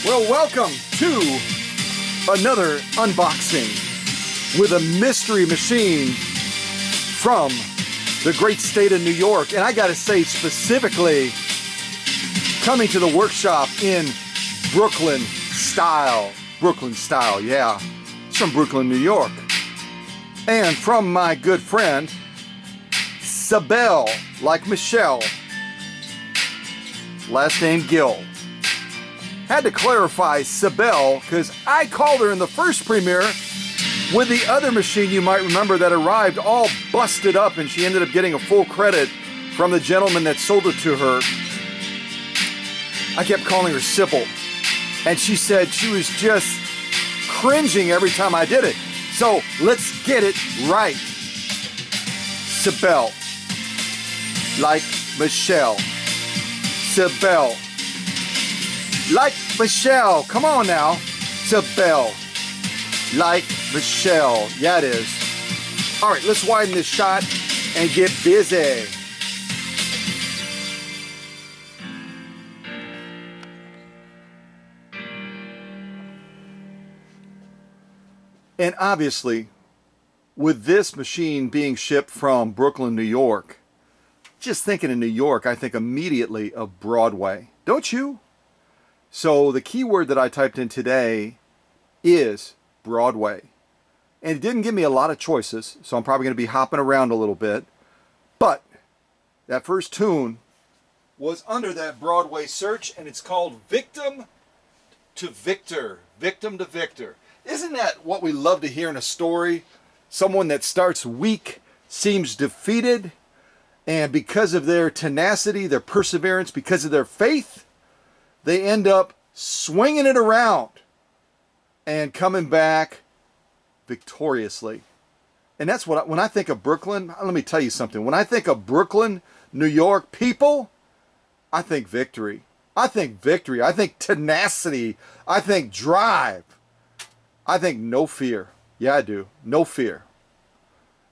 Well, welcome to another unboxing with a mystery machine from the great state of New York. And I gotta say, specifically, coming to the workshop in Brooklyn style. Brooklyn style, yeah. It's from Brooklyn, New York. And from my good friend, Sibel, like Michelle. Last name Gill. Had to clarify Sibel because I called her in the first premiere with the other machine you might remember that arrived all busted up, and she ended up getting a full credit from the gentleman that sold it to her. I kept calling her Sibel, and she said she was just cringing every time I did it. So let's get it right. Sibel, like Michelle. Sibel, like Michelle. Come on now. Sibel, like Michelle. Yeah, it is. All right, let's widen this shot and get busy. And obviously, with this machine being shipped from Brooklyn, New York, just thinking of New York, I think immediately of Broadway. Don't you? So the keyword that I typed in today is Broadway. And it didn't give me a lot of choices, so I'm probably going to be hopping around a little bit. But that first tune was under that Broadway search, and it's called Victim to Victor. Victim to Victor. Isn't that what we love to hear in a story? Someone that starts weak, seems defeated, and because of their tenacity, their perseverance, because of their faith, they end up swinging it around and coming back victoriously. And that's what, when I think of Brooklyn, let me tell you something. When I think of Brooklyn, New York people, I think victory. I think victory. I think tenacity. I think drive. I think no fear. Yeah, I do. No fear.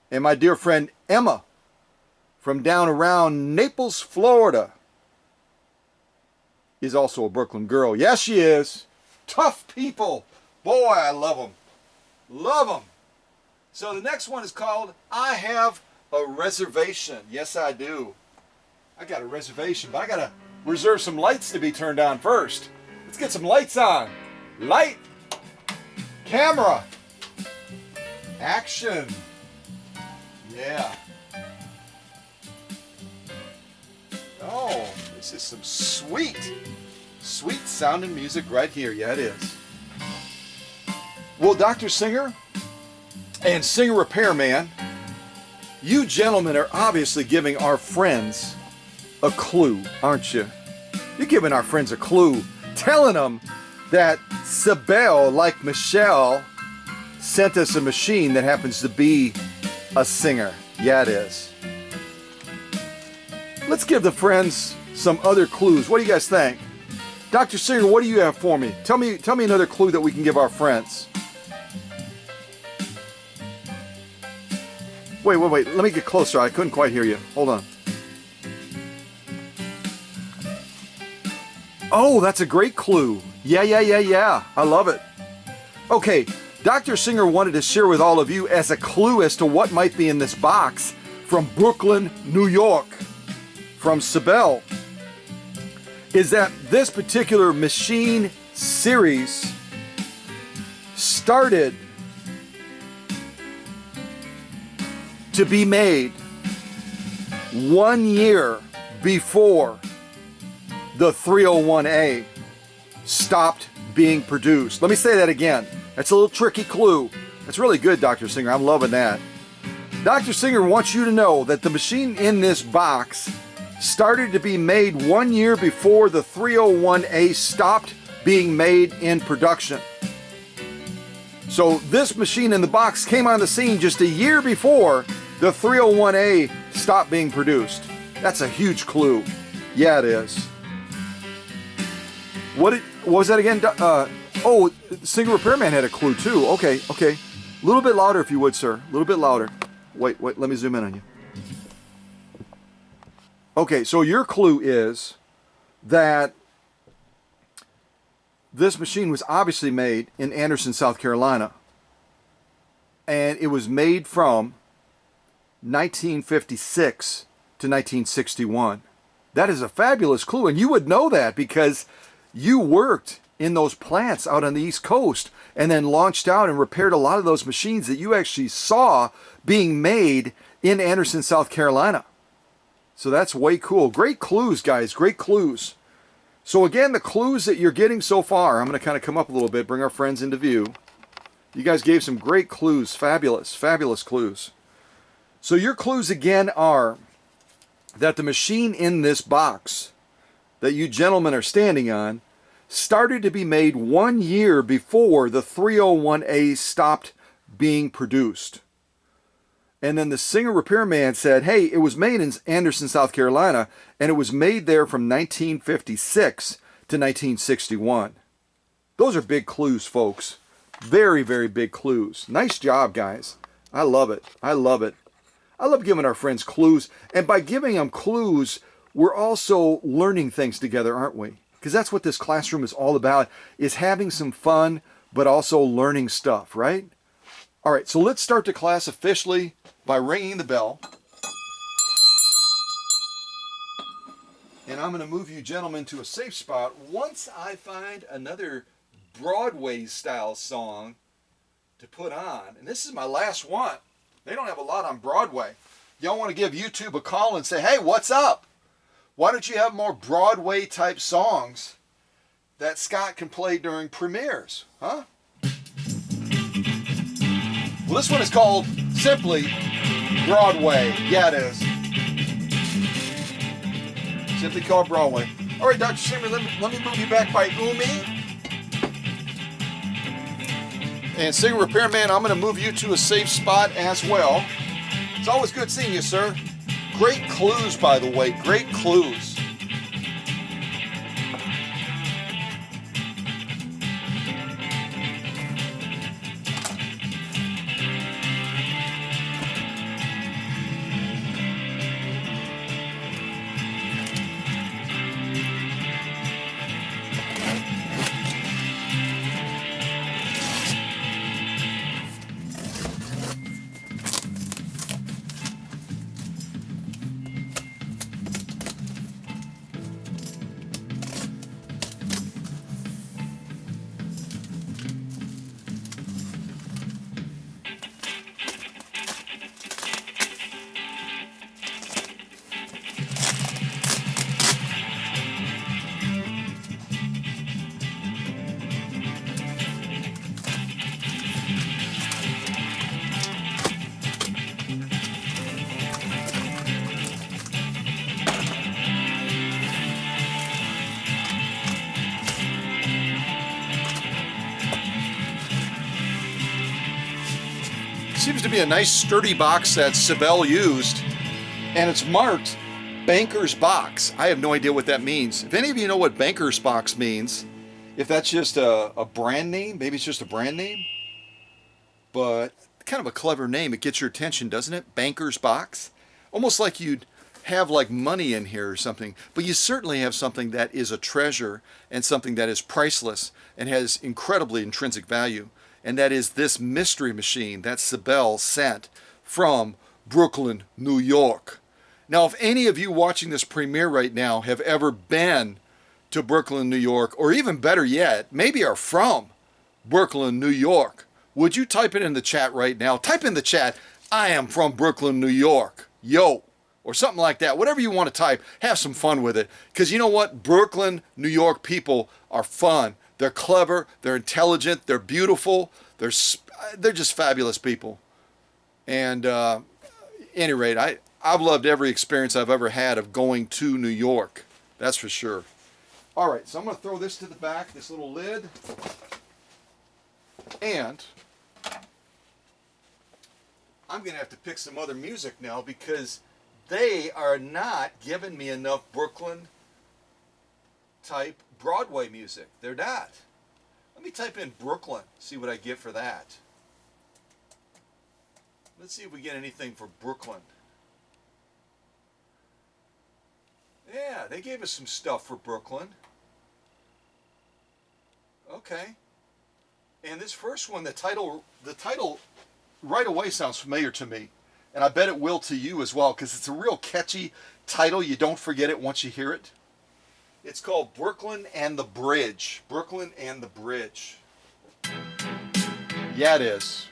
And my dear friend Emma from down around Naples, Florida, is also a Brooklyn girl. Yes, she is. Tough people. Boy, I love them. Love them. So the next one is called I Have a Reservation. Yes, I do. I got a reservation, but I got to reserve some lights to be turned on first. Let's get some lights on. Light. Camera. Action. Yeah. Oh, this is some sweet sounding music right here. Yeah, it is. Well, Dr. Singer and Singer Repairman, you gentlemen are obviously giving our friends a clue, aren't you? You're giving our friends a clue, telling them that Sibel, like Michelle, sent us a machine that happens to be a singer. Yeah, it is. Let's give the friends some other clues. What do you guys think? Dr. Singer, what do you have for me? Tell me another clue that we can give our friends. Wait. Let me get closer. I couldn't quite hear you. Hold on. Oh, that's a great clue. Yeah. I love it. Okay, Dr. Singer wanted to share with all of you as a clue as to what might be in this box from Brooklyn, New York, from Sibel, is that this particular machine series started to be made 1 year before the 301A stopped being produced. Let me say that again. That's a little tricky clue. That's really good, Dr. Singer. I'm loving that. Dr. Singer wants you to know that the machine in this box started to be made 1 year before the 301A stopped being made in production. So this machine in the box came on the scene just a year before the 301A stopped being produced. That's a huge clue. Yeah, it is. What was that again? Oh, Singer Repairman had a clue too. Okay. A little bit louder if you would, sir. A little bit louder. Wait, let me zoom in on you. Okay, so your clue is that This machine was obviously made in Anderson, South Carolina. And it was made from 1956 to 1961. That is a fabulous clue, and you would know that because you worked in those plants out on the East Coast and then launched out and repaired a lot of those machines that you actually saw being made in Anderson, South Carolina. So that's way cool. Great clues, guys. Great clues. So again, the clues that you're getting so far, I'm going to kind of come up a little bit, bring our friends into view. You guys gave some great clues. Fabulous, fabulous clues. So your clues again are that the machine in this box that you gentlemen are standing on started to be made 1 year before the 301A stopped being produced. And then the singer repairman said, hey, it was made in Anderson, South Carolina, and it was made there from 1956 to 1961. Those are big clues, folks. Very, very big clues. Nice job, guys. I love it. I love it. I love giving our friends clues. And by giving them clues, we're also learning things together, aren't we? Because that's what this classroom is all about, is having some fun, but also learning stuff, right? All right, so let's start the class officially by ringing the bell. And I'm going to move you gentlemen to a safe spot once I find another Broadway-style song to put on. And this is my last one. They don't have a lot on Broadway. Y'all want to give YouTube a call and say, hey, what's up? Why don't you have more Broadway-type songs that Scott can play during premieres? Huh? Well, this one is called simply Broadway. Yeah, it is. Simply called Broadway. All right, Dr. Shimmer, let me move you back by Umi. And singer repairman, I'm going to move you to a safe spot as well. It's always good seeing you, sir. Great clues, by the way. Great clues. Seems to be a nice sturdy box that Sibel used, and it's marked Banker's Box. I have no idea what that means. If any of you know what Banker's Box means, if that's just a brand name, maybe it's just a brand name, but kind of a clever name. It gets your attention, doesn't it? Banker's Box. Almost like you'd have like money in here or something, but you certainly have something that is a treasure and something that is priceless and has incredibly intrinsic value. And that is this mystery machine that Sibel sent from Brooklyn, New York. Now, if any of you watching this premiere right now have ever been to Brooklyn, New York, or even better yet, maybe are from Brooklyn, New York, would you type it in the chat right now? Type in the chat, I am from Brooklyn, New York, yo, or something like that. Whatever you want to type, have some fun with it. Because you know what? Brooklyn, New York people are fun. They're clever, they're intelligent, they're beautiful, they're just fabulous people. And at any rate, I've loved every experience I've ever had of going to New York. That's for sure. All right, so I'm going to throw this to the back, this little lid. And I'm going to have to pick some other music now because they are not giving me enough Brooklyn type Broadway music. They're not. Let me type in Brooklyn, see what I get for that. Let's see if we get anything for Brooklyn. Yeah, they gave us some stuff for Brooklyn. Okay. And this first one, the title right away sounds familiar to me. And I bet it will to you as well, because it's a real catchy title. You don't forget it once you hear it. It's called Brooklyn and the Bridge. Brooklyn and the Bridge. Yeah, it is.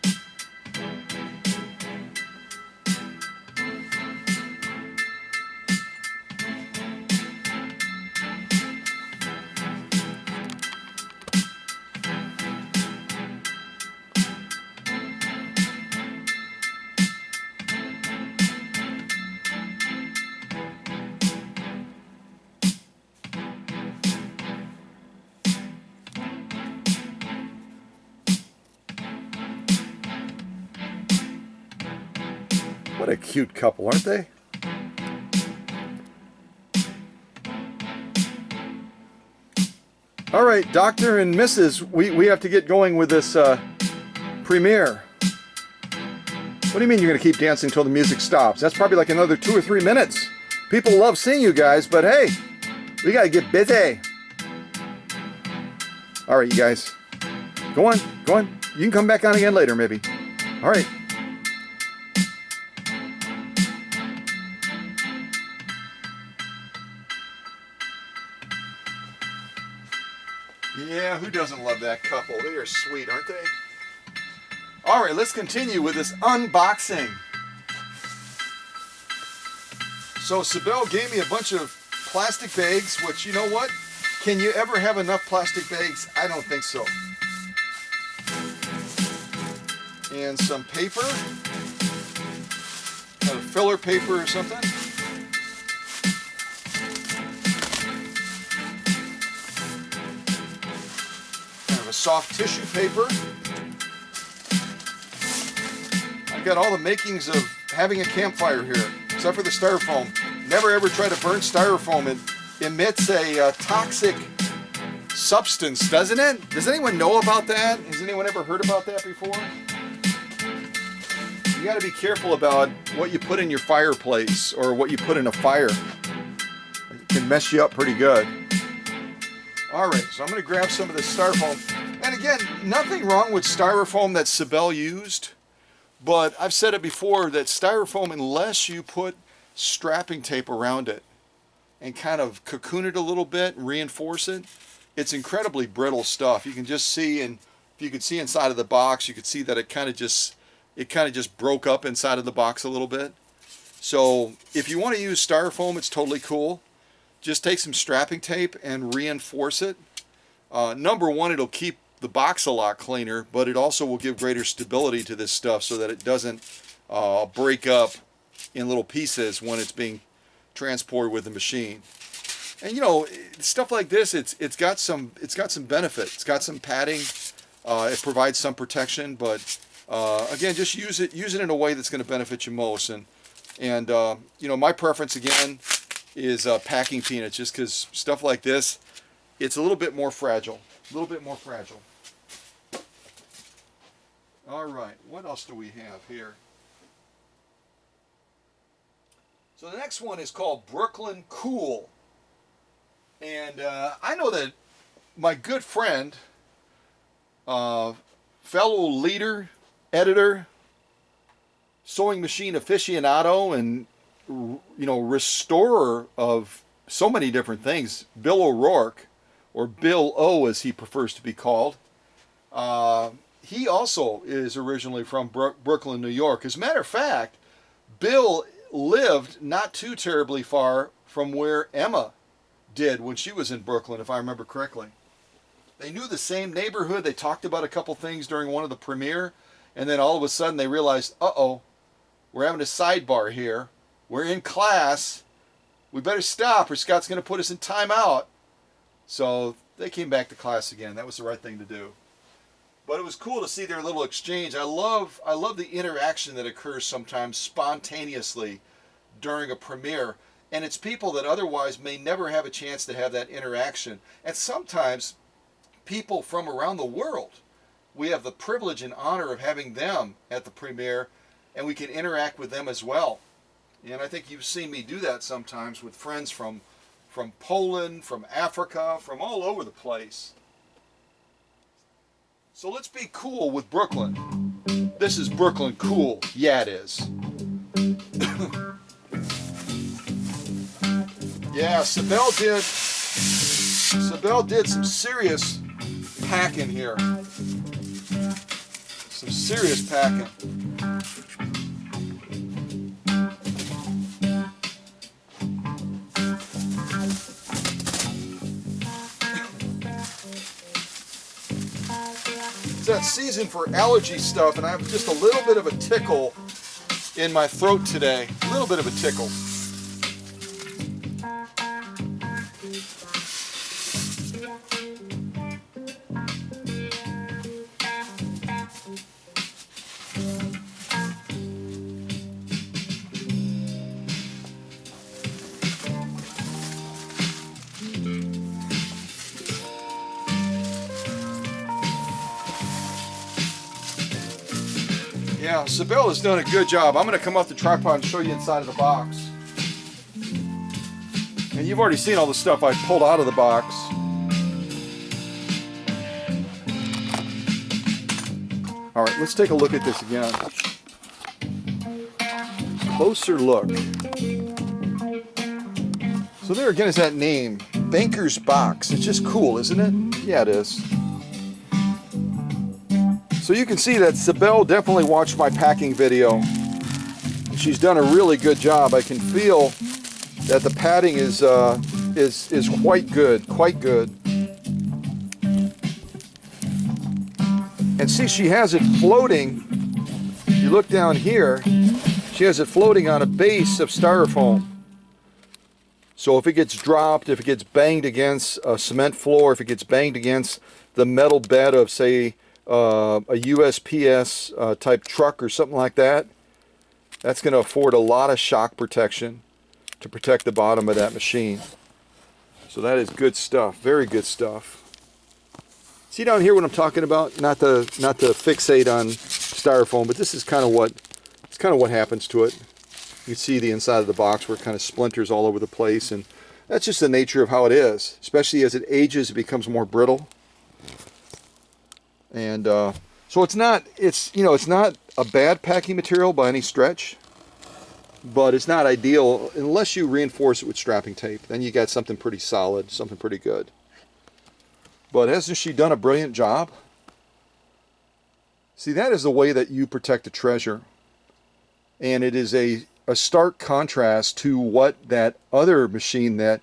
What a cute couple, aren't they? All right, Doctor and Mrs., we have to get going with this premiere. What do you mean you're going to keep dancing until the music stops? That's probably like another 2 or 3 minutes. People love seeing you guys, but hey, we got to get busy. All right, you guys. Go on, go on. You can come back on again later, maybe. All right. Yeah, who doesn't love that couple? They are sweet, aren't they? All right, let's continue with this unboxing. So Sibel gave me a bunch of plastic bags, which, you know what? Can you ever have enough plastic bags? I don't think so. And some paper. Kind of filler paper or something. Kind of a soft tissue paper. I've got all the makings of having a campfire here, except for the styrofoam. Never ever try to burn styrofoam. It emits a toxic substance, doesn't it? Does anyone know about that? Has anyone ever heard about that before? You got to be careful about what you put in your fireplace or what you put in a fire. It can mess you up pretty good. All right, so I'm going to grab some of this styrofoam. And again, nothing wrong with styrofoam that Sibel used, but I've said it before that styrofoam, unless you put strapping tape around it and kind of cocoon it a little bit and reinforce it, it's incredibly brittle stuff. You can just see, and if you could see inside of the box, you could see that it kind of just broke up inside of the box a little bit. So if you want to use styrofoam, it's totally cool. Just take some strapping tape and reinforce it. Number one, it'll keep the box a lot cleaner, but it also will give greater stability to this stuff so that it doesn't break up in little pieces when it's being transported with the machine. And you know, stuff like this, it's got some benefit. It's got some padding. It provides some protection, but again, just use it in a way that's going to benefit you most. And you know, my preference again is packing peanuts, just because stuff like this, it's a little bit more fragile. All right, what else do we have here? So the next one is called Brooklyn Cool. And I know that my good friend, fellow leader, editor, sewing machine aficionado, and you know, restorer of so many different things, Bill O'Rourke, or Bill O as he prefers to be called, he also is originally from Brooklyn, New York. As a matter of fact, Bill lived not too terribly far from where Emma did when she was in Brooklyn, if I remember correctly. They knew the same neighborhood. They talked about a couple things during one of the premiere, and then all of a sudden they realized, uh-oh, we're having a sidebar here. We're in class. We better stop or Scott's going to put us in timeout. So they came back to class again. That was the right thing to do. But it was cool to see their little exchange. I love the interaction that occurs sometimes spontaneously during a premiere. And it's people that otherwise may never have a chance to have that interaction. And sometimes people from around the world, we have the privilege and honor of having them at the premiere, and we can interact with them as well. And I think you've seen me do that sometimes with friends from Poland, from Africa, from all over the place. So let's be cool with Brooklyn. This is Brooklyn cool. Yeah, it is. Yeah, Sibel did some serious packing here. Some serious packing. It's that season for allergy stuff, and I have just a little bit of a tickle in my throat today. A little bit of a tickle. Yeah, Sibel has done a good job. I'm going to come off the tripod and show you inside of the box. And you've already seen all the stuff I pulled out of the box. All right, let's take a look at this again. Closer look. So there again is that name, Banker's Box. It's just cool, isn't it? Yeah, it is. So you can see that Sibel definitely watched my packing video. She's done a really good job. I can feel that the padding is quite good, quite good. And see, she has it floating. You look down here, she has it floating on a base of styrofoam. So if it gets dropped, if it gets banged against a cement floor, if it gets banged against the metal bed of, say, a USPS type truck or something like that, that's going to afford a lot of shock protection to protect the bottom of that machine. So that is good stuff, very good stuff. See down here what I'm talking about? Not to fixate on styrofoam, but this is kind of what happens to it. You can see the inside of the box where it kind of splinters all over the place, and that's just the nature of how it is. Especially as it ages, it becomes more brittle. And so it's not a bad packing material by any stretch, but it's not ideal unless you reinforce it with strapping tape. Then you got something pretty solid, something pretty good. But hasn't she done a brilliant job? See, that is the way that you protect a treasure. And it is a stark contrast to what that other machine that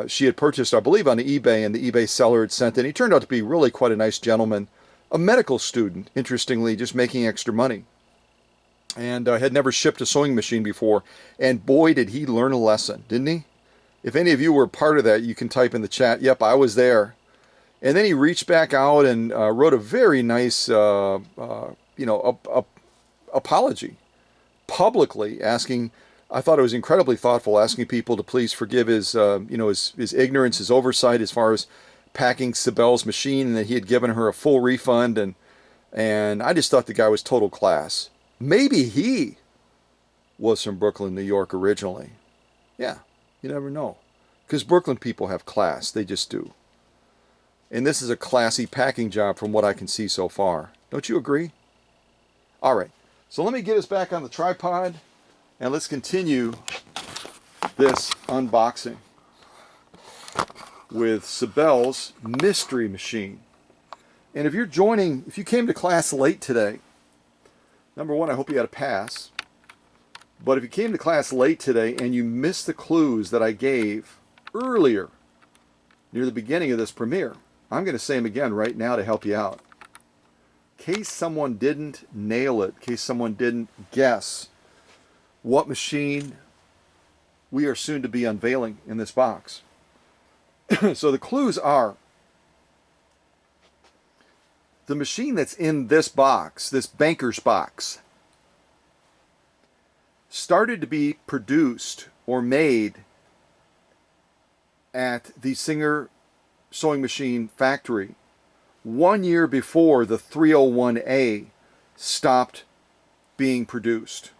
she had purchased, I believe, on eBay, and the eBay seller had sent in. He turned out to be really quite a nice gentleman, a medical student, interestingly, just making extra money. And had never shipped a sewing machine before. And boy, did he learn a lesson, didn't he? If any of you were part of that, you can type in the chat, yep, I was there. And then he reached back out and wrote a very nice, apology, publicly asking. I thought it was incredibly thoughtful, asking people to please forgive his ignorance, his oversight as far as packing Sibel's machine, and that he had given her a full refund. And I just thought the guy was total class. Maybe he was from Brooklyn, New York originally. Yeah, you never know. Because Brooklyn people have class. They just do. And this is a classy packing job from what I can see so far. Don't you agree? All right. So let me get us back on the tripod, and let's continue this unboxing with Sibel's Mystery Machine. And if you came to class late today, number one, I hope you had a pass. But if you came to class late today and you missed the clues that I gave earlier, near the beginning of this premiere, I'm going to say them again right now to help you out. In case someone didn't nail it, in case someone didn't guess what machine we are soon to be unveiling in this box. So the clues are, the machine that's in this box, this Banker's Box, started to be produced or made at the Singer Sewing Machine Factory 1 year before the 301A stopped being produced.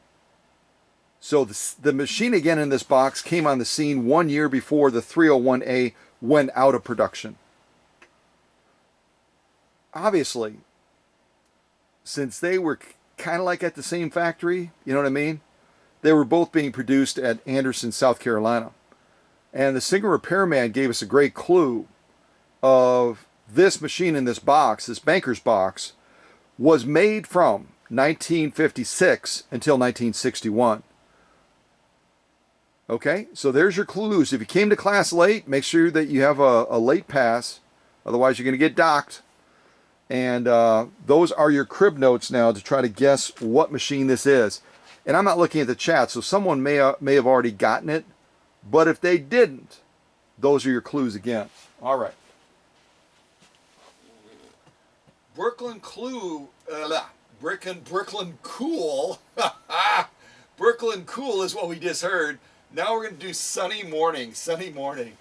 So the machine again in this box came on the scene 1 year before the 301A went out of production. obviously, since they were kind of like at the same factory, you know what I mean? They were both being produced at Anderson, South Carolina. And the singer repairman gave us a great clue of this machine in this box, this banker's box, was made from 1956 until 1961. Okay, so there's your clues. If you came to class late, make sure that you have a late pass. Otherwise, you're going to get docked. And those are your crib notes now to try to guess what machine this is. And I'm not looking at the chat, so someone may have already gotten it. But if they didn't, those are your clues again. All right. Brooklyn Clue, Brooklyn Cool. Brooklyn Cool is what we just heard. Now we're going to do Sunny Morning. Sunny Morning.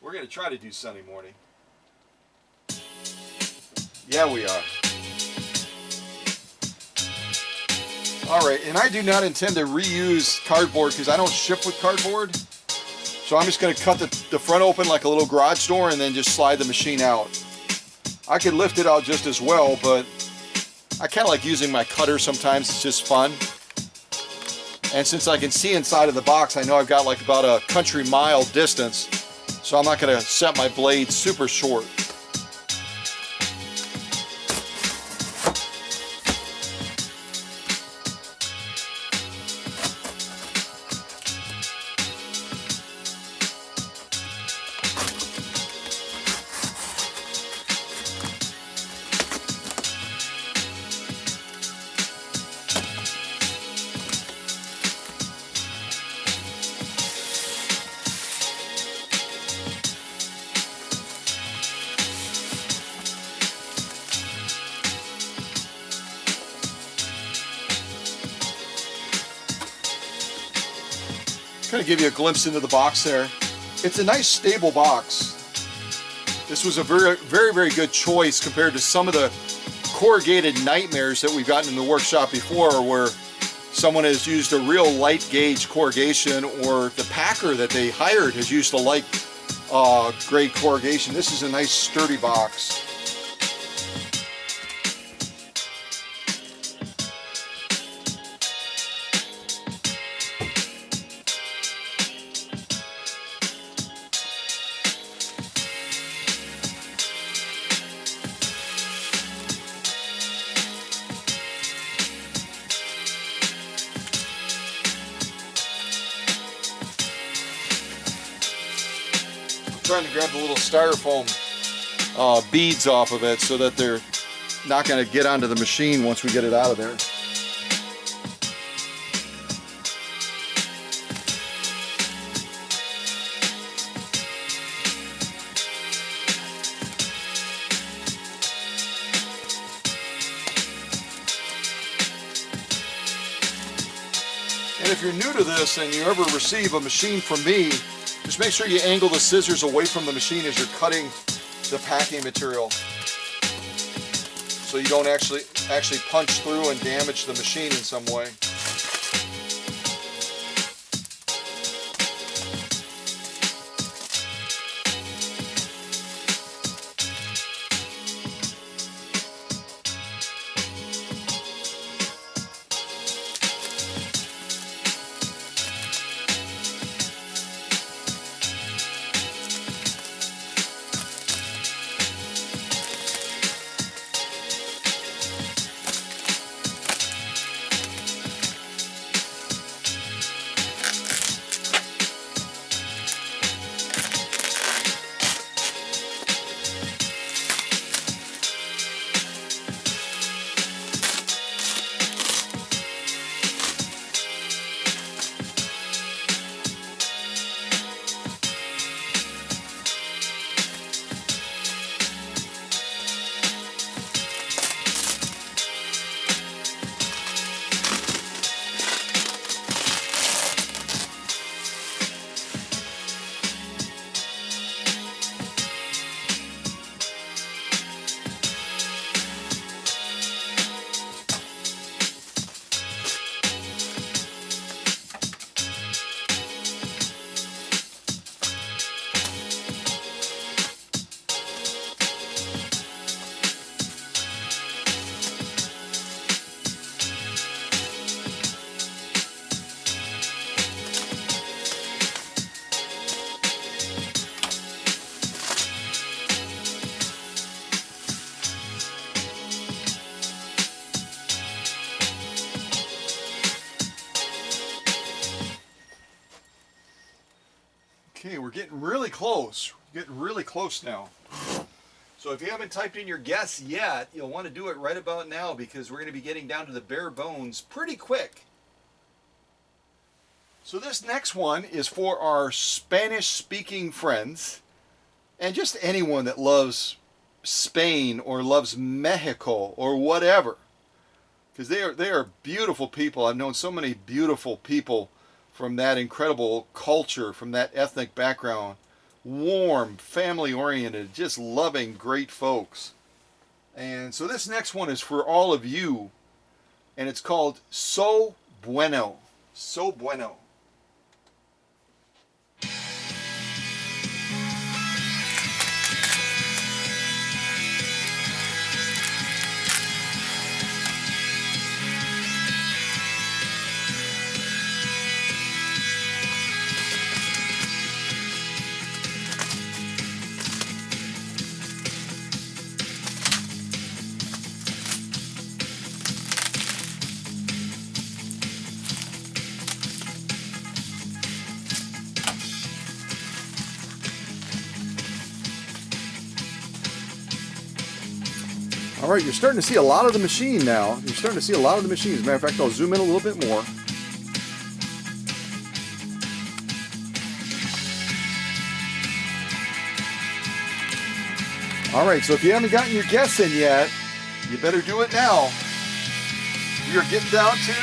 We're going to try to do Sunny Morning. Yeah, we are. All right, and I do not intend to reuse cardboard because I don't ship with cardboard. So I'm just going to cut the front open like a little garage door and then just slide the machine out. I could lift it out just as well, but I kind of like using my cutter sometimes. It's just fun. And since I can see inside of the box, I know I've got like about a country mile distance. So I'm not going to set my blade super short. Kind of give you a glimpse into the box there. It's a nice stable box. This was a very, very, very good choice compared to some of the corrugated nightmares that we've gotten in the workshop before, where someone has used a real light gauge corrugation, or the packer that they hired has used a light grade corrugation. This is a nice sturdy box. Trying to grab the little styrofoam beads off of it so that they're not going to get onto the machine once we get it out of there. And if you're new to this and you ever receive a machine from me, just make sure you angle the scissors away from the machine as you're cutting the packing material, so you don't actually punch through and damage the machine in some way. Okay, we're getting really close. Getting really close now. So if you haven't typed in your guess yet, you'll want to do it right about now because we're going to be getting down to the bare bones pretty quick. So this next one is for our Spanish-speaking friends and just anyone that loves Spain or loves Mexico or whatever. Because they are beautiful people. I've known so many beautiful people from that incredible culture, from that ethnic background. Warm, family-oriented, just loving, great folks. And so this next one is for all of you, and it's called So Bueno. So Bueno. All right, you're starting to see a lot of the machine now. You're starting to see a lot of the machine. As a matter of fact, I'll zoom in a little bit more. All right, so if you haven't gotten your guess in yet, you better do it now. We are getting down to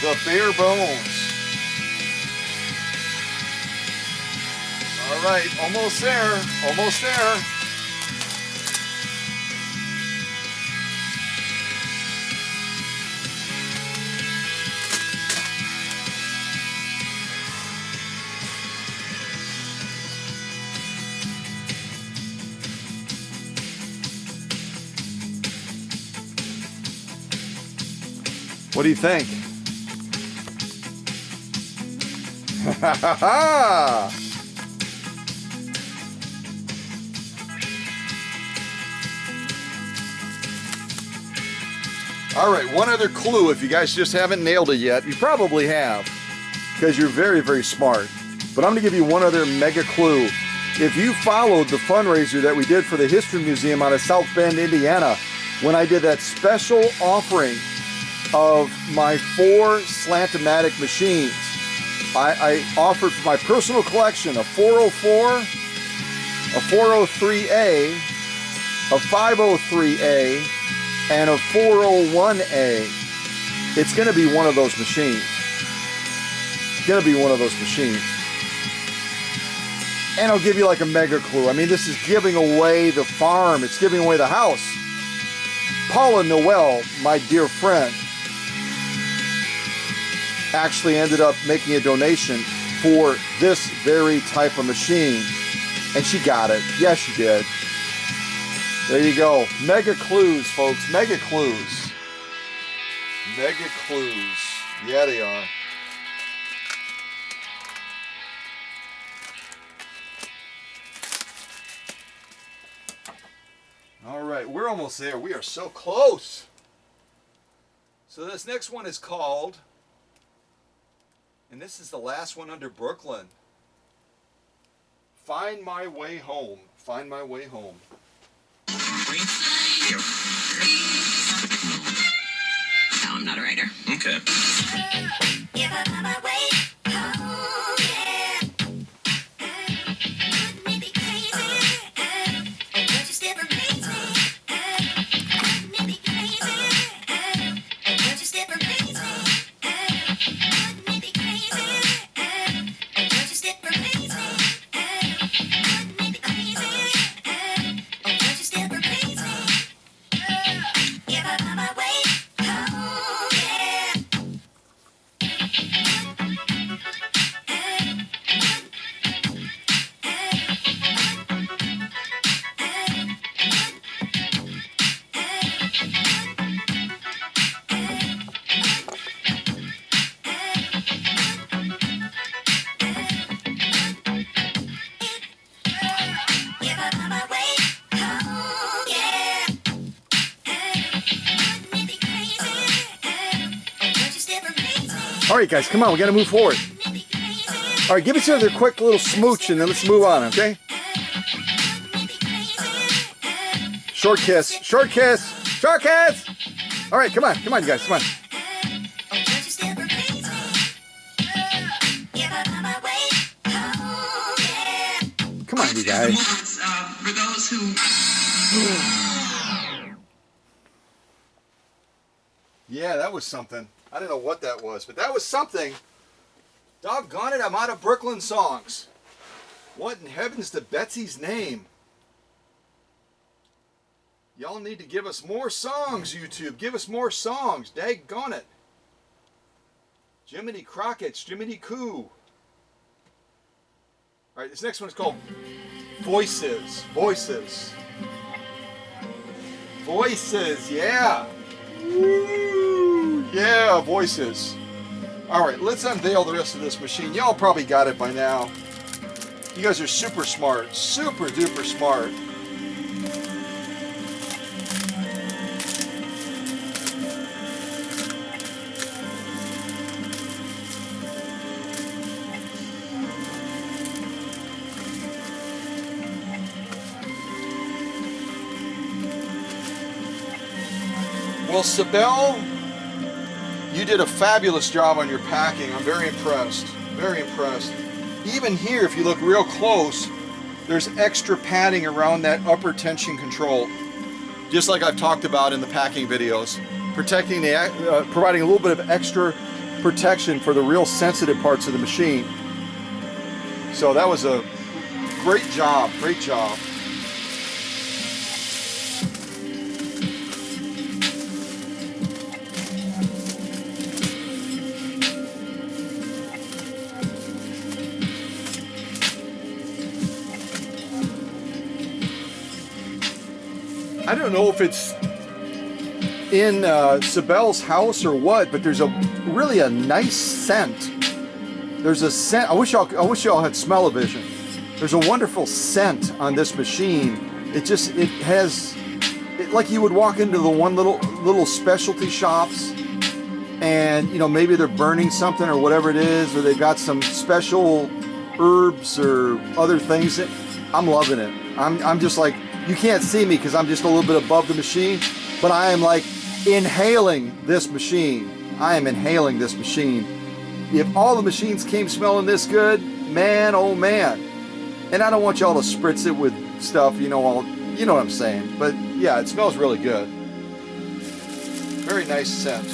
the bare bones. All right, almost there, almost there. What do you think? Ha ha ha! All right, one other clue if you guys just haven't nailed it yet. You probably have, because you're very, very smart. But I'm going to give you one other mega clue. If you followed the fundraiser that we did for the History Museum out of South Bend, Indiana, when I did that special offering of my 4 Slant-O-Matic machines, I offered for my personal collection a 404, a 403A, a 503A, and a 401A. It's going to be one of those machines. It's going to be one of those machines. And I'll give you like a mega clue. I mean, this is giving away the farm. It's giving away the house. Paula Noel, my dear friend, actually ended up making a donation for this very type of machine. And she got it. Yes, she did. There you go. Mega clues, folks. Mega clues. Mega clues. Yeah, they are. All right, we're almost there. We are so close. So this next one is called, and this is the last one under Brooklyn, Find My Way Home. Find My Way Home. No, I'm not a writer. Okay. All right, guys, come on. We got to move forward. All right, give each other a quick little smooch and then let's move on, okay? Short kiss, short kiss, short kiss! All right, come on, you guys, come on. Come on, you guys. For those who... Yeah, that was something. I don't know what that was, but that was something. Doggone it, I'm out of Brooklyn songs. What in heavens to Betsy's name? Y'all need to give us more songs, YouTube. Give us more songs. Daggone it. Jiminy Crockett's, Jiminy Coo. All right, this next one is called Voices. Voices. Voices, yeah. Woo. Yeah, Voices. All right, let's unveil the rest of this machine. Y'all probably got it by now. You guys are super smart, super duper smart. Well, Sibel, you did a fabulous job on your packing. I'm very impressed. Very impressed. Even here, if you look real close, there's extra padding around that upper tension control. Just like I've talked about in the packing videos. Protecting the, providing a little bit of extra protection for the real sensitive parts of the machine. So that was a great job, great job. I don't know if it's in Sibel's house or what, but there's really a nice scent. There's a scent. I wish y'all had smell-o-vision. There's a wonderful scent on this machine. It has like you would walk into the one little specialty shops, and you know maybe they're burning something or whatever it is, or they've got some special herbs or other things. I'm loving it. I'm just like. You can't see me because I'm just a little bit above the machine, but I am like inhaling this machine. I am inhaling this machine. If all the machines came smelling this good, man, oh man. And I don't want y'all to spritz it with stuff, you know what I'm saying. But yeah, it smells really good. Very nice scent.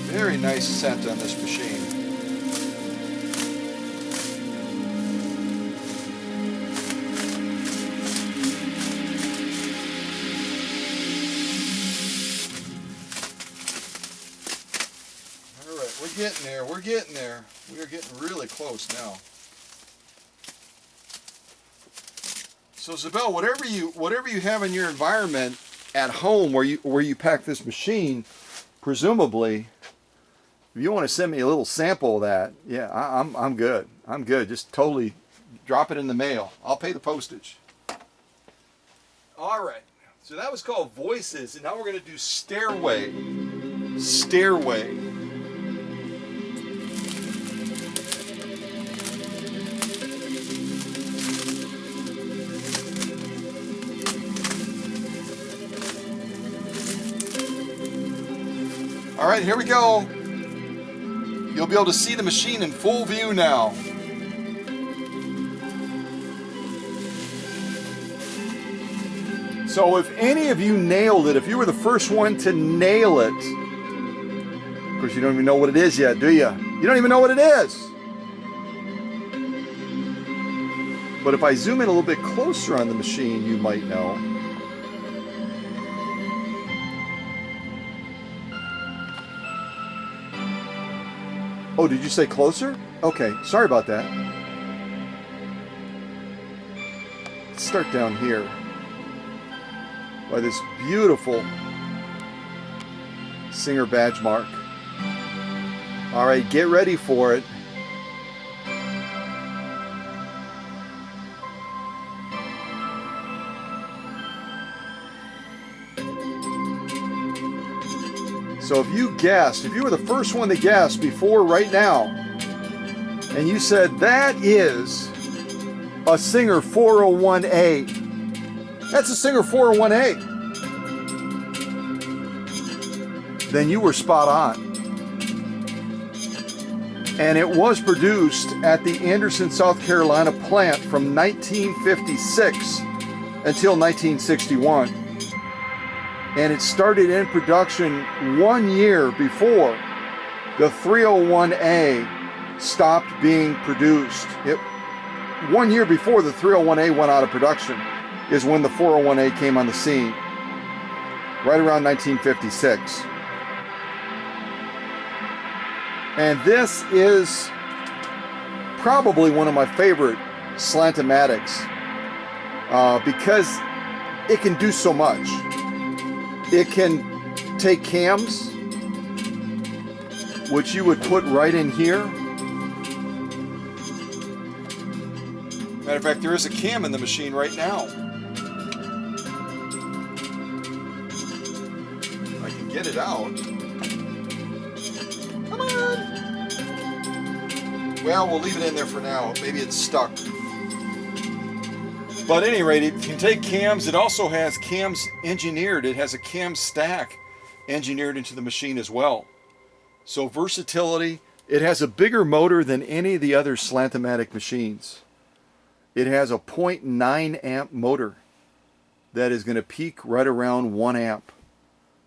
Very nice scent on this machine. We're getting there. We're getting there. We are getting really close now. So Sibel, whatever you have in your environment at home where you pack this machine, presumably, if you want to send me a little sample of that, yeah, I'm good. I'm good. Just totally drop it in the mail. I'll pay the postage. All right. So that was called Voices, and now we're going to do Stairway. Stairway. All right, here we go. You'll be able to see the machine in full view now. So if any of you nailed it, if you were the first one to nail it, of course you don't even know what it is yet, do you? You don't even know what it is. But if I zoom in a little bit closer on the machine, you might know. Oh, did you say closer? Okay, sorry about that. Let's start down here by this beautiful Singer badge mark. All right, get ready for it. So if you guessed, if you were the first one to guess before right now, and you said that is a Singer 401A, that's a Singer 401A, then you were spot on. And it was produced at the Anderson, South Carolina plant from 1956 until 1961. And it started in production 1 year before the 301A stopped being produced. 1 year before the 301A went out of production is when the 401A came on the scene, right around 1956. And this is probably one of my favorite Slant-O-Matics because it can do so much. It can take cams, which you would put right in here. Matter of fact, there is a cam in the machine right now. I can get it out. Come on! Well, we'll leave it in there for now. Maybe it's stuck. But at any rate, it can take cams. It also has cams engineered. It has a cam stack engineered into the machine as well. So versatility. It has a bigger motor than any of the other Slant-O-Matic machines. It has a 0.9 amp motor that is going to peak right around 1 amp.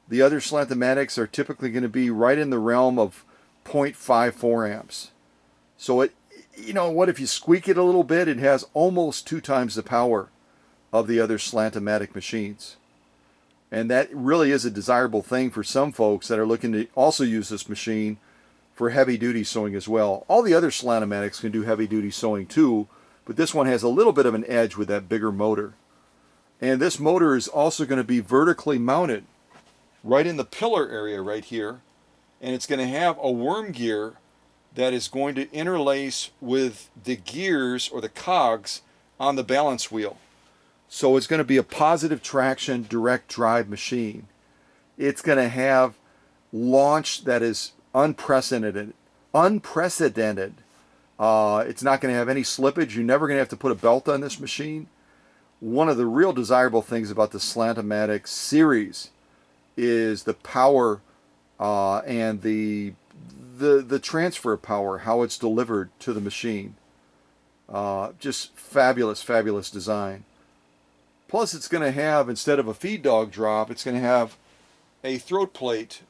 The other Slant-O-Matics are typically going to be right in the realm of 0.54 amps. So it, you know what, if you squeak it a little bit, it has almost 2 times the power of the other Slant-O-Matic machines. And that really is a desirable thing for some folks that are looking to also use this machine for heavy duty sewing as well. All the other Slant-O-Matics can do heavy duty sewing too, but this one has a little bit of an edge with that bigger motor. And this motor is also going to be vertically mounted right in the pillar area right here. And it's going to have a worm gear that is going to interlace with the gears or the cogs on the balance wheel. So it's going to be a positive traction direct drive machine. It's going to have launch that is unprecedented. It's not going to have any slippage. You're never going to have to put a belt on this machine. One of the real desirable things about the Slant-O-Matic series is the power and the transfer power, how it's delivered to the machine. Just fabulous, fabulous design. Plus it's going to have, instead of a feed dog drop, it's going to have a throat plate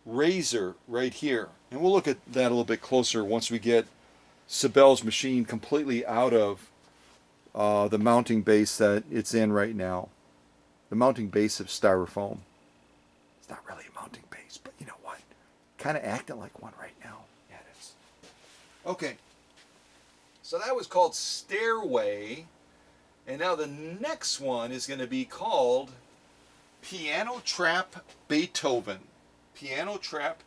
razor right here. And we'll look at that a little bit closer once we get Sibel's machine completely out of the mounting base that it's in right now. The mounting base of styrofoam. It's not really a mounting base, but you know what? Kind of acting like one right now. Yeah, it is. Okay. So that was called Stairway. And now the next one is going to be called Piano Trap Beethoven. Piano Trap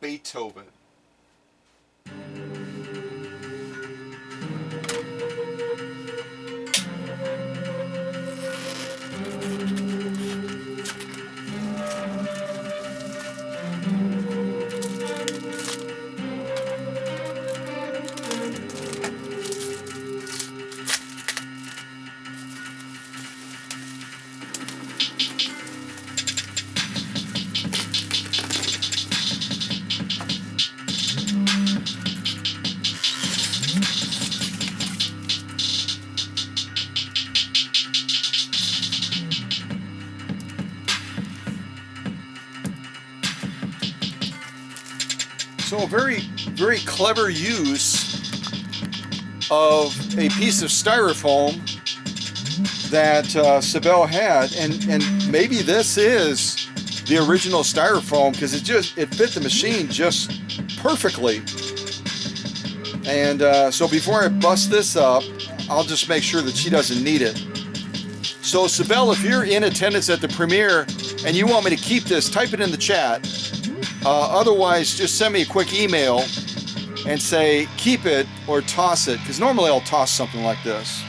Beethoven. So a very, very clever use of a piece of styrofoam that Sibel had, and maybe this is the original styrofoam because it fit the machine just perfectly. And so before I bust this up, I'll just make sure that she doesn't need it. So Sibel, if you're in attendance at the premiere and you want me to keep this, type it in the chat. Otherwise, just send me a quick email and say keep it or toss it, because normally I'll toss something like this.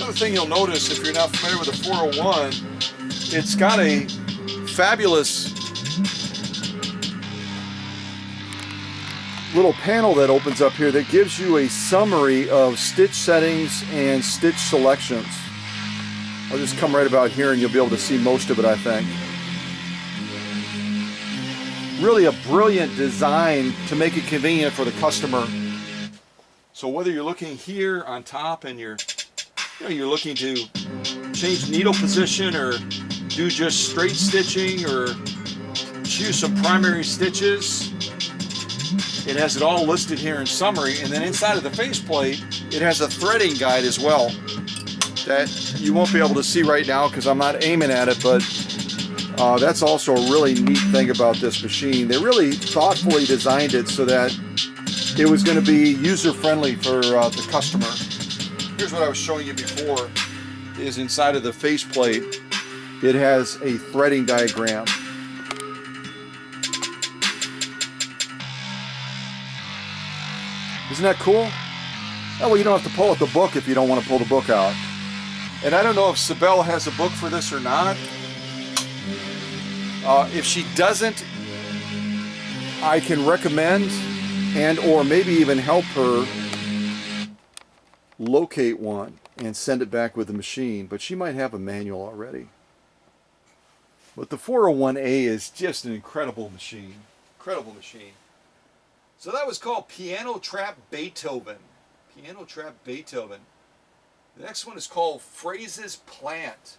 other thing you'll notice if you're not familiar with the 401, it's got a fabulous little panel that opens up here that gives you a summary of stitch settings and stitch selections. I'll just come right about here and you'll be able to see most of it, I think. Really a brilliant design to make it convenient for the customer. So whether you're looking here on top and you're looking to change needle position or do just straight stitching or choose some primary stitches, it has it all listed here in summary. And then inside of the faceplate, it has a threading guide as well that you won't be able to see right now because I'm not aiming at it, but that's also a really neat thing about this machine. They really thoughtfully designed it so that it was going to be user-friendly for the customer. Here's what I was showing you before, is inside of the faceplate, it has a threading diagram. Isn't that cool? Oh, well, you don't have to pull out the book if you don't want to pull the book out. And I don't know if Sibel has a book for this or not. If she doesn't, I can recommend and or maybe even help her locate one and send it back with the machine, but she might have a manual already. But the 401A is just an incredible machine. Incredible machine. So that was called Piano Trap Beethoven. Piano Trap Beethoven. The next one is called Phrases Plant.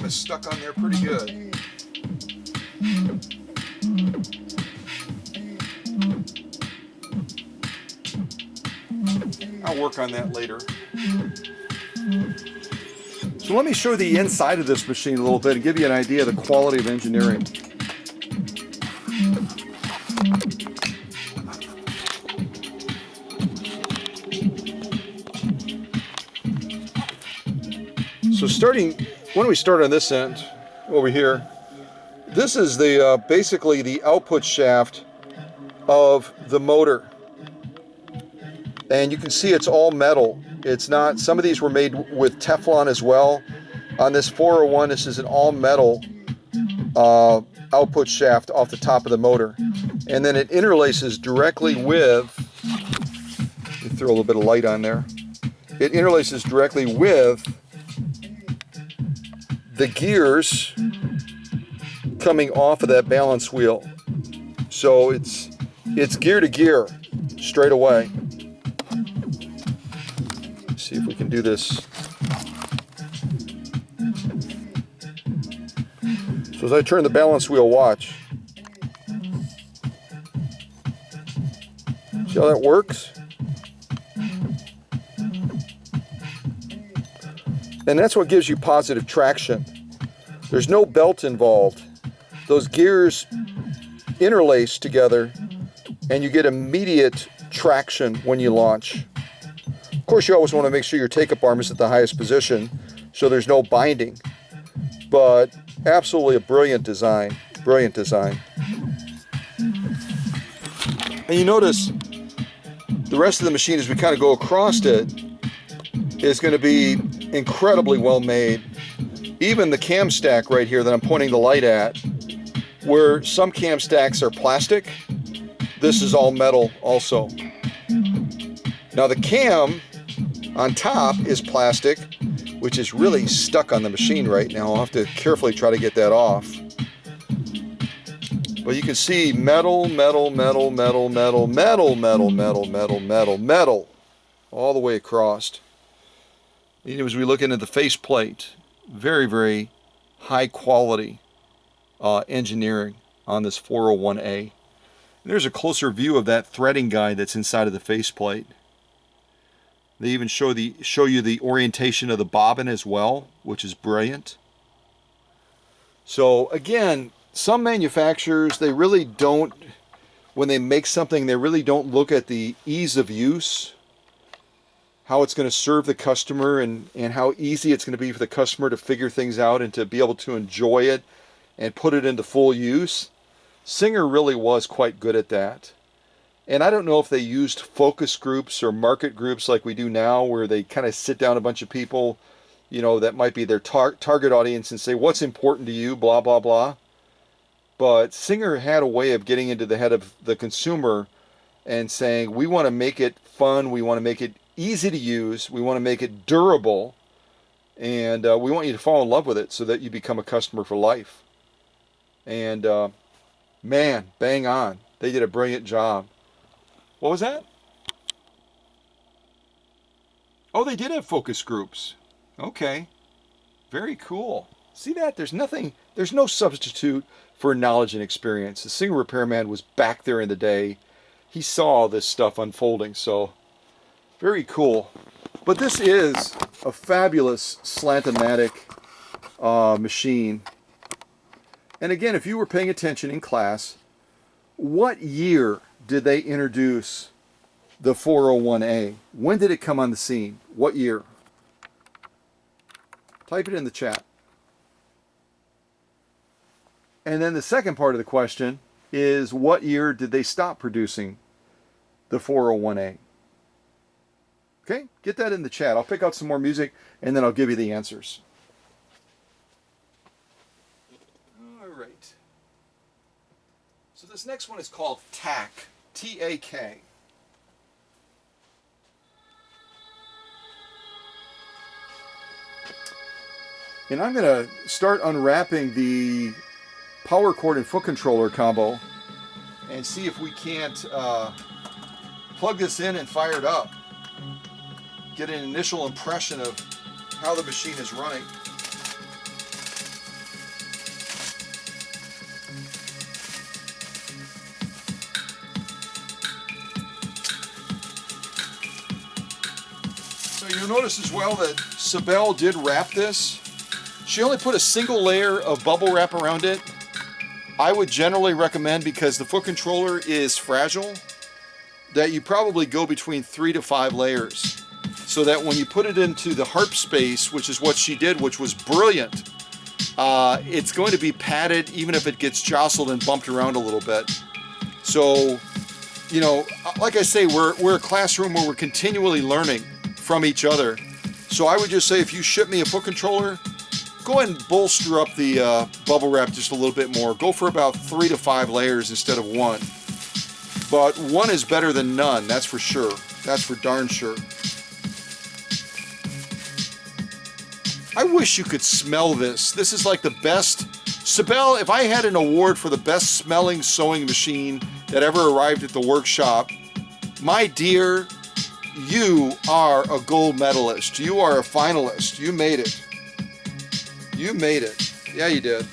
Is stuck on there pretty good. I'll work on that later. So let me show you the inside of this machine a little bit and give you an idea of the quality of engineering. So why don't we start on this end over here? This is the basically the output shaft of the motor, and you can see it's all metal. It's not. Some of these were made with Teflon as well. On this 401, this is an all metal output shaft off the top of the motor, and then it interlaces directly with. Let me throw a little bit of light on there. It interlaces directly with the gears coming off of that balance wheel. So it's gear to gear straight away. Let's see if we can do this. So as I turn the balance wheel, watch. See how that works? And that's what gives you positive traction. There's no belt involved. Those gears interlace together and you get immediate traction when you launch. Of course, you always want to make sure your take-up arm is at the highest position so there's no binding. But absolutely a brilliant design. Brilliant design. And you notice the rest of the machine, as we kind of go across it, is going to be incredibly well made. Even the cam stack right here that I'm pointing the light at, where some cam stacks are plastic, this is all metal also. Now the cam on top is plastic, which is really stuck on the machine right now. I'll have to carefully try to get that off. But you can see metal, metal, metal, metal, metal, metal, metal, metal, metal, metal, metal, all the way across. As we look into the faceplate, very, very high quality engineering on this 401A. And there's a closer view of that threading guide that's inside of the faceplate. They even show you the orientation of the bobbin as well, which is brilliant. So again, some manufacturers, they really don't, when they make something, they really don't look at the ease of use, how it's going to serve the customer, and how easy it's going to be for the customer to figure things out and to be able to enjoy it and put it into full use. Singer really was quite good at that. And I don't know if they used focus groups or market groups like we do now, where they kind of sit down a bunch of people, that might be their target audience, and say, what's important to you, blah, blah, blah. But Singer had a way of getting into the head of the consumer and saying, we want to make it fun, we want to make it easy to use, we want to make it durable, and we want you to fall in love with it so that you become a customer for life. And man, bang on. They did a brilliant job. What was that? Oh, they did have focus groups. Okay. Very cool. See that? There's no substitute for knowledge and experience. The Singer repairman was back there in the day. He saw this stuff unfolding, so very cool. But this is a fabulous slant-o-matic machine. And again, if you were paying attention in class, what year did they introduce the 401A? When did it come on the scene? What year? Type it in the chat. And then the second part of the question is, what year did they stop producing the 401A? Okay, get that in the chat. I'll pick out some more music and then I'll give you the answers. All right. So this next one is called TAK. T-A-K. And I'm going to start unwrapping the power cord and foot controller combo and see if we can't plug this in and fire it up. Get an initial impression of how the machine is running. So you'll notice as well that Sibel did wrap this. She only put a single layer of bubble wrap around it. I would generally recommend, because the foot controller is fragile, that you probably go between 3 to 5 layers, so that when you put it into the harp space, which is what she did, which was brilliant, it's going to be padded even if it gets jostled and bumped around a little bit. So, like I say, we're a classroom where we're continually learning from each other. So I would just say, if you ship me a foot controller, go ahead and bolster up the bubble wrap just a little bit more. Go for about 3 to 5 layers instead of 1. But 1 is better than none, that's for sure. That's for darn sure. I wish you could smell this. This is like the best. Sibel, if I had an award for the best smelling sewing machine that ever arrived at the workshop, my dear, you are a gold medalist. You are a finalist. You made it. You made it. Yeah, you did.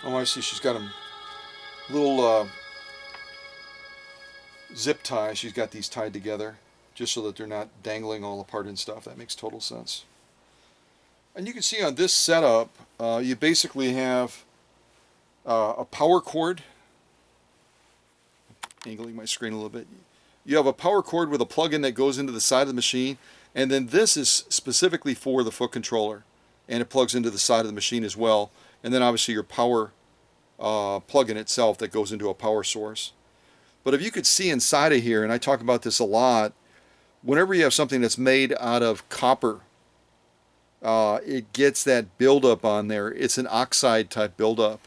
Oh, I see. She's got them. Little zip tie. She's got these tied together just so that they're not dangling all apart and stuff. That makes total sense. And you can see on this setup, you basically have a power cord. Angling my screen a little bit. You have a power cord with a plug-in that goes into the side of the machine, and then this is specifically for the foot controller, and it plugs into the side of the machine as well. And then obviously your power plug-in itself that goes into a power source. But if you could see inside of here, and I talk about this a lot, whenever you have something that's made out of copper, it gets that buildup on there. It's an oxide type buildup.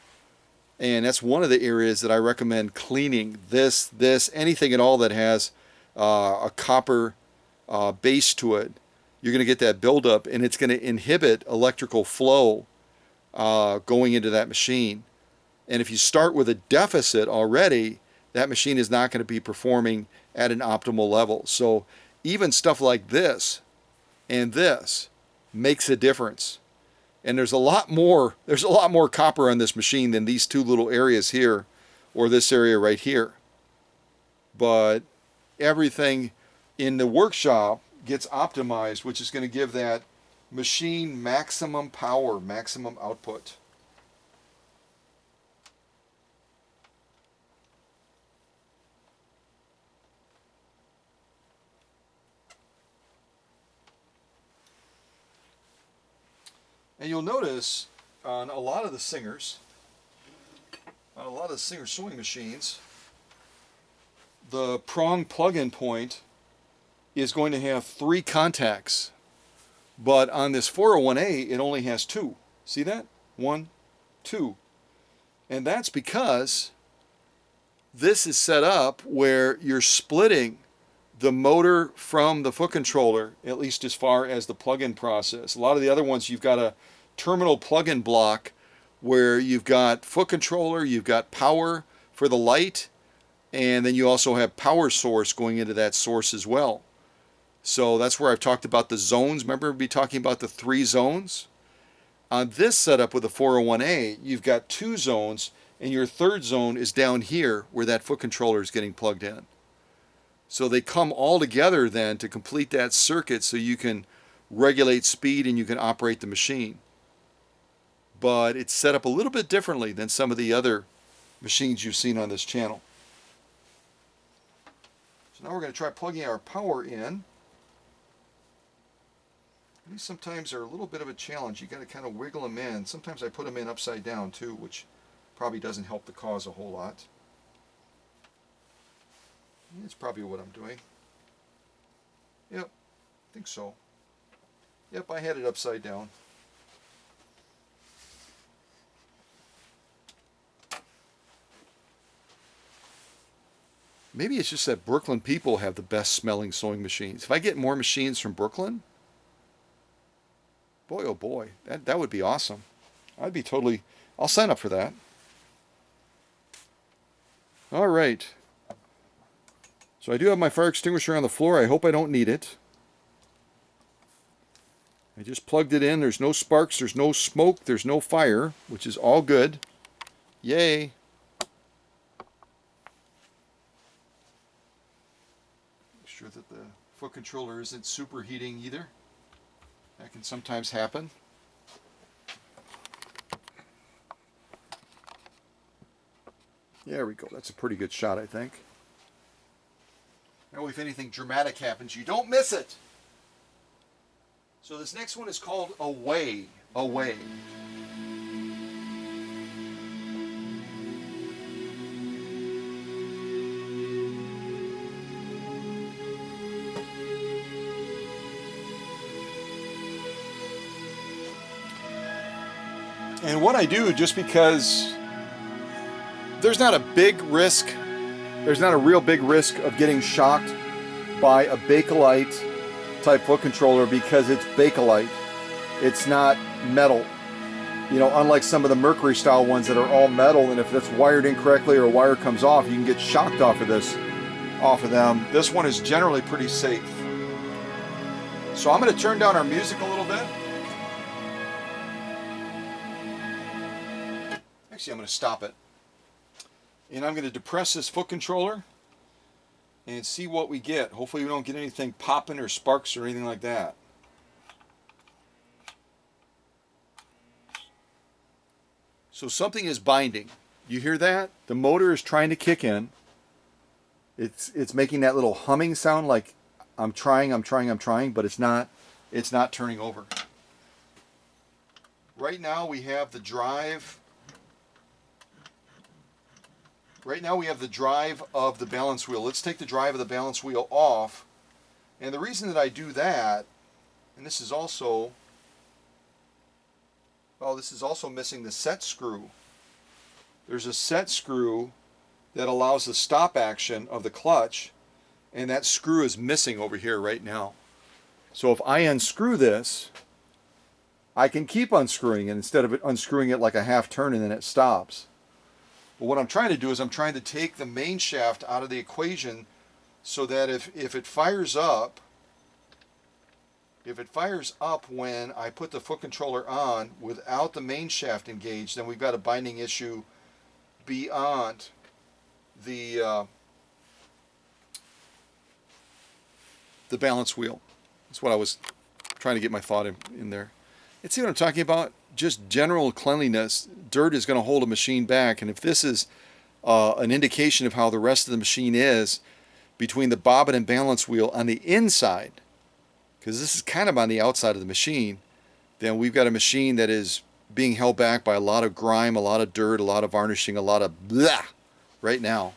And that's one of the areas that I recommend cleaning. This, anything at all that has a copper base to it, you're going to get that buildup, and it's going to inhibit electrical flow going into that machine. And if you start with a deficit already, that machine is not going to be performing at an optimal level. So even stuff like this and this makes a difference. And there's a lot more copper on this machine than these two little areas here or this area right here. But everything in the workshop gets optimized, which is going to give that machine maximum power, maximum output. And you'll notice on a lot of the singers, sewing machines, the prong plug-in point is going to have 3 contacts. But on this 401A, it only has 2. See that? 1, 2. And that's because this is set up where you're splitting the motor from the foot controller, at least as far as the plug-in process. A lot of the other ones, you've got a terminal plug-in block where you've got foot controller, you've got power for the light, and then you also have power source going into that source as well. So that's where I've talked about the zones. Remember me talking about the 3 zones? On this setup with the 401A, you've got 2 zones, and your 3rd zone is down here where that foot controller is getting plugged in. So they come all together then to complete that circuit so you can regulate speed and you can operate the machine. But it's set up a little bit differently than some of the other machines you've seen on this channel. So now we're going to try plugging our power in. These sometimes are a little bit of a challenge. You got to kind of wiggle them in. Sometimes I put them in upside down too, which probably doesn't help the cause a whole lot. That's probably what I'm doing. Yep, I think so. Yep, I had it upside down. Maybe it's just that Brooklyn people have the best smelling sewing machines. If I get more machines from Brooklyn, boy oh boy, that would be awesome. I'll sign up for that. All right. So I do have my fire extinguisher on the floor. I hope I don't need it. I just plugged it in. There's no sparks, there's no smoke, there's no fire, which is all good. Yay. Make sure that the foot controller isn't superheating either. That can sometimes happen. There we go. That's a pretty good shot, I think. Now, if anything dramatic happens, you don't miss it. So this next one is called Away. Away. And what I do, just because there's not a big risk, there's not a real big risk of getting shocked by a Bakelite type foot controller because it's Bakelite. It's not metal. You know, unlike some of the Mercury style ones that are all metal, and if it's wired incorrectly or a wire comes off, you can get shocked off of them. This one is generally pretty safe. So I'm going to turn down our music a little bit. Actually, I'm going to stop it. And I'm going to depress this foot controller and see what we get. Hopefully we don't get anything popping or sparks or anything like that. So something is binding. You hear that? The motor is trying to kick in. It's making that little humming sound like I'm trying, but it's not turning over. Right now we have the drive Right now we have the drive of the balance wheel. Let's take the drive of the balance wheel off. And the reason that I do that, and this is also, oh, this is also missing the set screw. There's a set screw that allows the stop action of the clutch, and that screw is missing over here right now. So if I unscrew this, I can keep unscrewing it instead of unscrewing it like a half turn and then it stops. But what I'm trying to do is I'm trying to take the main shaft out of the equation so that if it fires up, when I put the foot controller on without the main shaft engaged, then we've got a binding issue beyond the balance wheel. That's what I was trying to get my thought in there. And see what I'm talking about? Just general cleanliness. Dirt is going to hold a machine back, and if this is an indication of how the rest of the machine is between the bobbin and balance wheel on the inside, because this is kind of on the outside of the machine, then we've got a machine that is being held back by a lot of grime, a lot of dirt, a lot of varnishing, a lot of blah right now.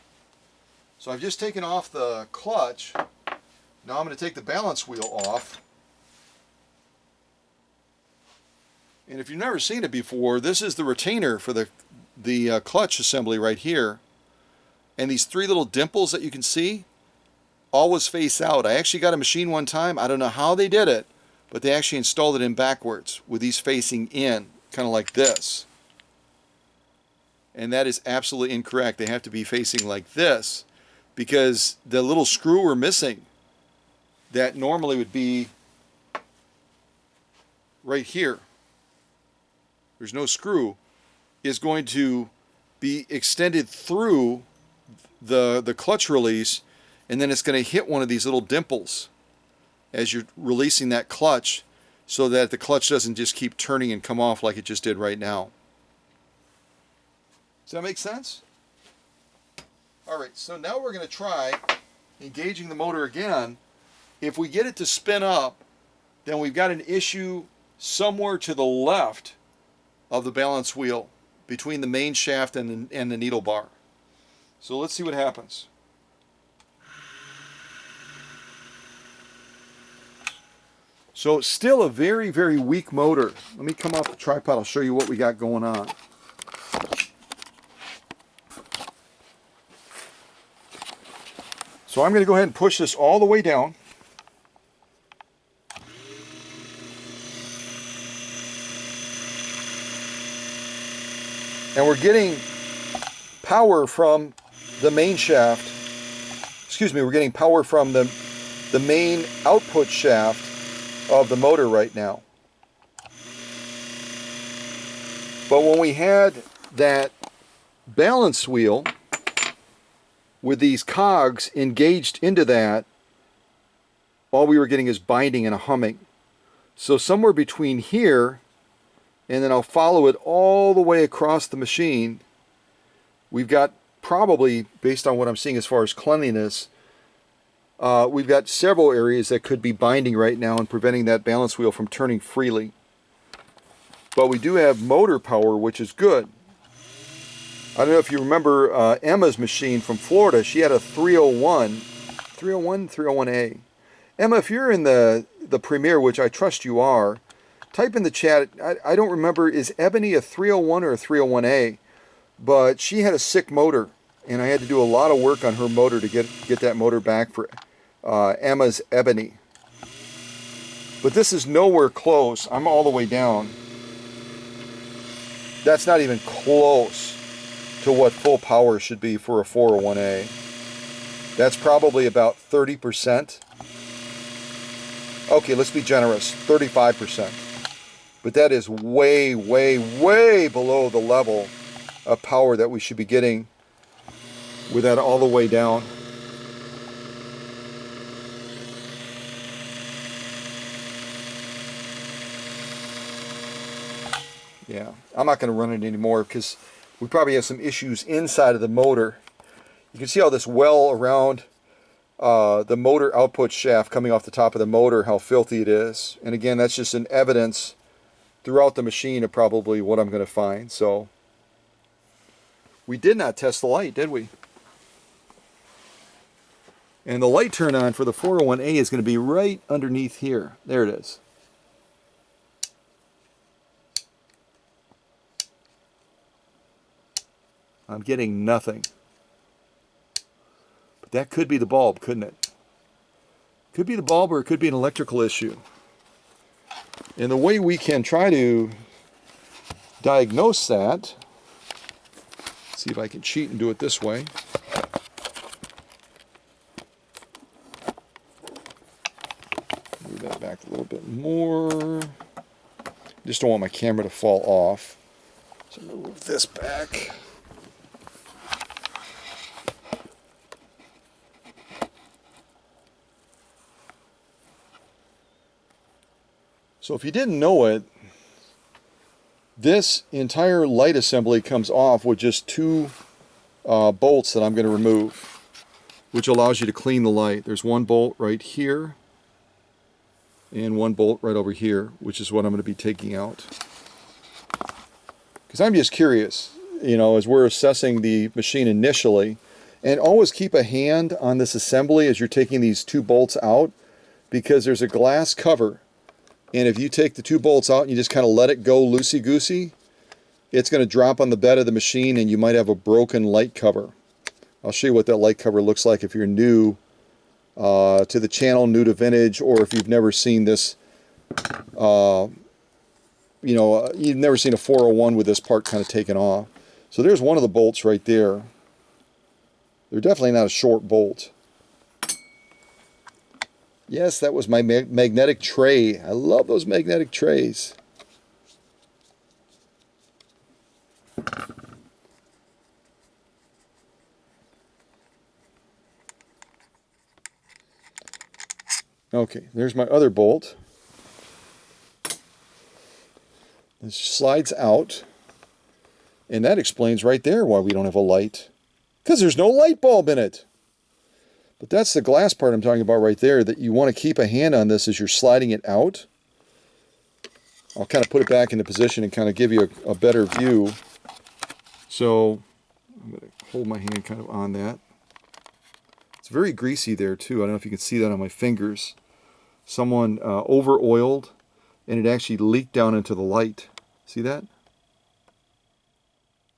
So I've just taken off the clutch. Now I'm going to take the balance wheel off. And if you've never seen it before, this is the retainer for the clutch assembly right here. And these three little dimples that you can see always face out. I actually got a machine one time. I don't know how they did it, but they actually installed it in backwards with these facing in, kind of like this. And that is absolutely incorrect. They have to be facing like this because the little screw we're missing that normally would be right here. There's no screw, is going to be extended through the clutch release, and then it's going to hit one of these little dimples as you're releasing that clutch so that the clutch doesn't just keep turning and come off like it just did right now. Does that make sense? Alright, so now we're going to try engaging the motor again. If we get it to spin up, then we've got an issue somewhere to the left of the balance wheel between the main shaft and the needle bar. So let's see what happens. So it's still a very, very weak motor. Let me come off the tripod. I'll show you what we got going on. So I'm going to go ahead and push this all the way down. And we're getting power from the main shaft. Excuse me, we're getting power from the main output shaft of the motor right now. But when we had that balance wheel with these cogs engaged into that, all we were getting is binding and a humming. So somewhere between here, and then I'll follow it all the way across the machine, we've got probably, based on what I'm seeing as far as cleanliness, we've got several areas that could be binding right now and preventing that balance wheel from turning freely. But we do have motor power, which is good. I don't know if you remember Emma's machine from Florida. She had a 301A. Emma, if you're in the Premiere, which I trust you are, type in the chat. I don't remember, is Ebony a 301 or a 301A? But she had a sick motor, and I had to do a lot of work on her motor to get that motor back for Emma's Ebony. But this is nowhere close. I'm all the way down. That's not even close to what full power should be for a 401A. That's probably about 30%. Okay, let's be generous, 35%. But that is way, way, way below the level of power that we should be getting with that all the way down. Yeah, I'm not going to run it anymore because we probably have some issues inside of the motor. You can see all this well around the motor output shaft coming off the top of the motor, how filthy it is. And again, that's just an evidence throughout the machine of probably what I'm going to find. So We did not test the light, did we? And the light turn on for the 401A is going to be right underneath here. There it is. I'm getting nothing. But that could be the bulb, couldn't it? Could be the bulb, or it could be an electrical issue. And the way we can try to diagnose that, see if I can cheat and do it this way. Move that back a little bit more. Just don't want my camera to fall off. So I'm going to move this back. So if you didn't know it, this entire light assembly comes off with just two bolts that I'm going to remove, which allows you to clean the light. There's one bolt right here and one bolt right over here, which is what I'm going to be taking out. Because I'm just curious, you know, as we're assessing the machine initially, and always keep a hand on this assembly as you're taking these two bolts out, because there's a glass cover. And if you take the two bolts out and you just kind of let it go loosey-goosey, it's going to drop on the bed of the machine and you might have a broken light cover. I'll show you what that light cover looks like if you're new to the channel, new to vintage, or if you've never seen this, you've never seen a 401 with this part kind of taken off. So there's one of the bolts right there. They're definitely not a short bolt. Yes, that was my magnetic tray. I love those magnetic trays. Okay, there's my other bolt. This slides out. And that explains right there why we don't have a light. Because there's no light bulb in it. But that's the glass part I'm talking about right there, that you want to keep a hand on this as you're sliding it out. I'll kind of put it back into position and kind of give you a better view. So I'm going to hold my hand kind of on that. It's very greasy there too. I don't know if you can see that on my fingers. Someone over-oiled and it actually leaked down into the light. See that?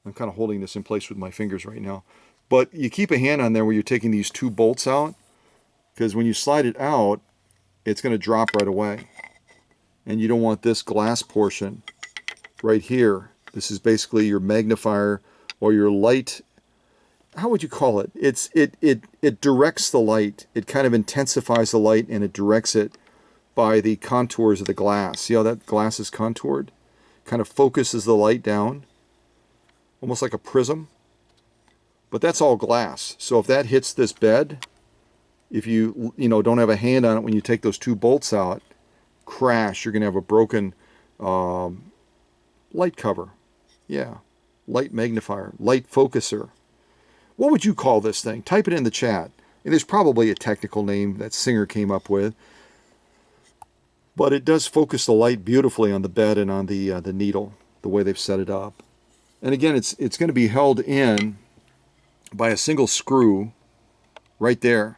I'm kind of holding this in place with my fingers right now. But you keep a hand on there where you're taking these two bolts out, because when you slide it out, it's going to drop right away. And you don't want this glass portion right here. This is basically your magnifier or your light. How would you call it? It directs the light. It kind of intensifies the light and it directs it by the contours of the glass. See how that glass is contoured? Kind of focuses the light down, almost like a prism. But that's all glass. So if that hits this bed, if you don't have a hand on it when you take those two bolts out, crash, you're going to have a broken light cover. Yeah, light magnifier, light focuser. What would you call this thing? Type it in the chat. And there's probably a technical name that Singer came up with. But it does focus the light beautifully on the bed and on the needle, the way they've set it up. And again, it's going to be held in by a single screw right there,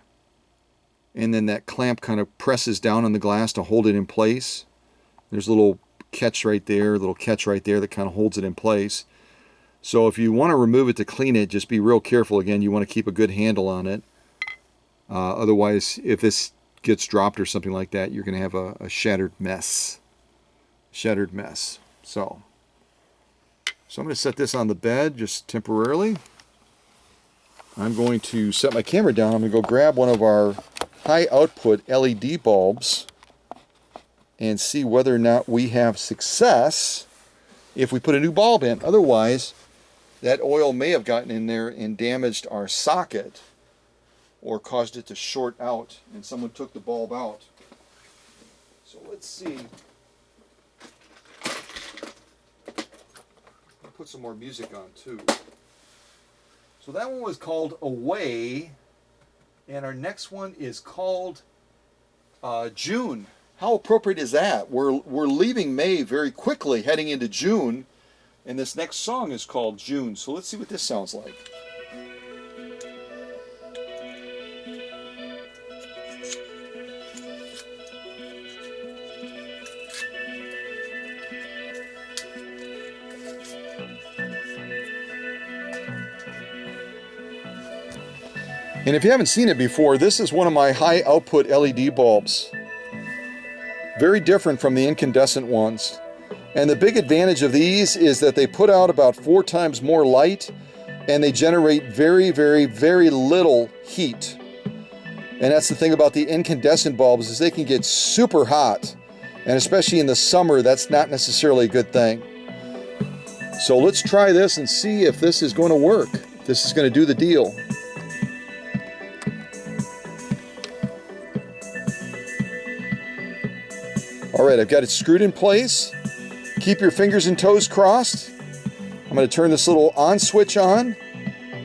and then that clamp kind of presses down on the glass to hold it in place. There's a little catch right there, a little catch right there that kind of holds it in place. So if you want to remove it to clean it, just be real careful. Again, you want to keep a good handle on it. Otherwise, if this gets dropped or something like that, you're going to have a shattered mess. Shattered mess. So I'm going to set this on the bed just temporarily. I'm going to set my camera down. I'm going to go grab one of our high output LED bulbs and see whether or not we have success if we put a new bulb in. Otherwise, that oil may have gotten in there and damaged our socket or caused it to short out and someone took the bulb out. So let's see. I'll put some more music on too. So that one was called Away, and our next one is called June. How appropriate is that? We're leaving May very quickly, heading into June, And this next song is called June, so let's see what this sounds like. And if you haven't seen it before, this is one of my high output LED bulbs. Very different from the incandescent ones. And the big advantage of these is that they put out about 4 times more light and they generate very, very, very little heat. And that's the thing about the incandescent bulbs is they can get super hot. And especially in the summer, that's not necessarily a good thing. So let's try this and see if this is going to work. This is going to do the deal. All right, I've got it screwed in place. Keep your fingers and toes crossed. I'm going to turn this little on switch on,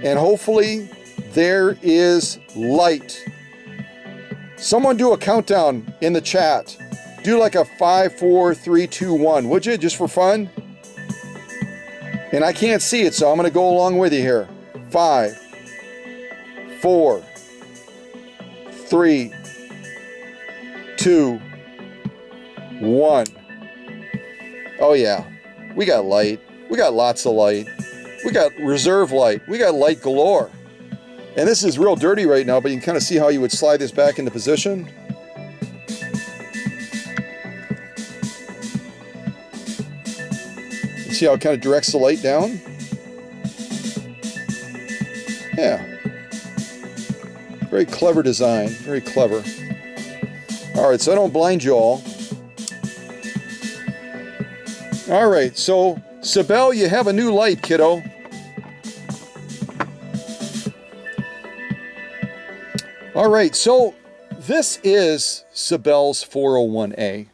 and hopefully there is light. Someone do a countdown in the chat. Do like a 5, 4, 3, 2, 1, would you, just for fun? And I can't see it, so I'm going to go along with you here. 5, 4, 3, 2, 1. Oh yeah, we got light. We got lots of light. We got reserve light. We got light galore. And this is real dirty right now, but you can kind of see how you would slide this back into position. You see how it kind of directs the light down? Yeah. Very clever design, very clever. All right, so I don't blind you all. All right, so Sibel, you have a new light, kiddo. All right, so this is Sibel's 401A.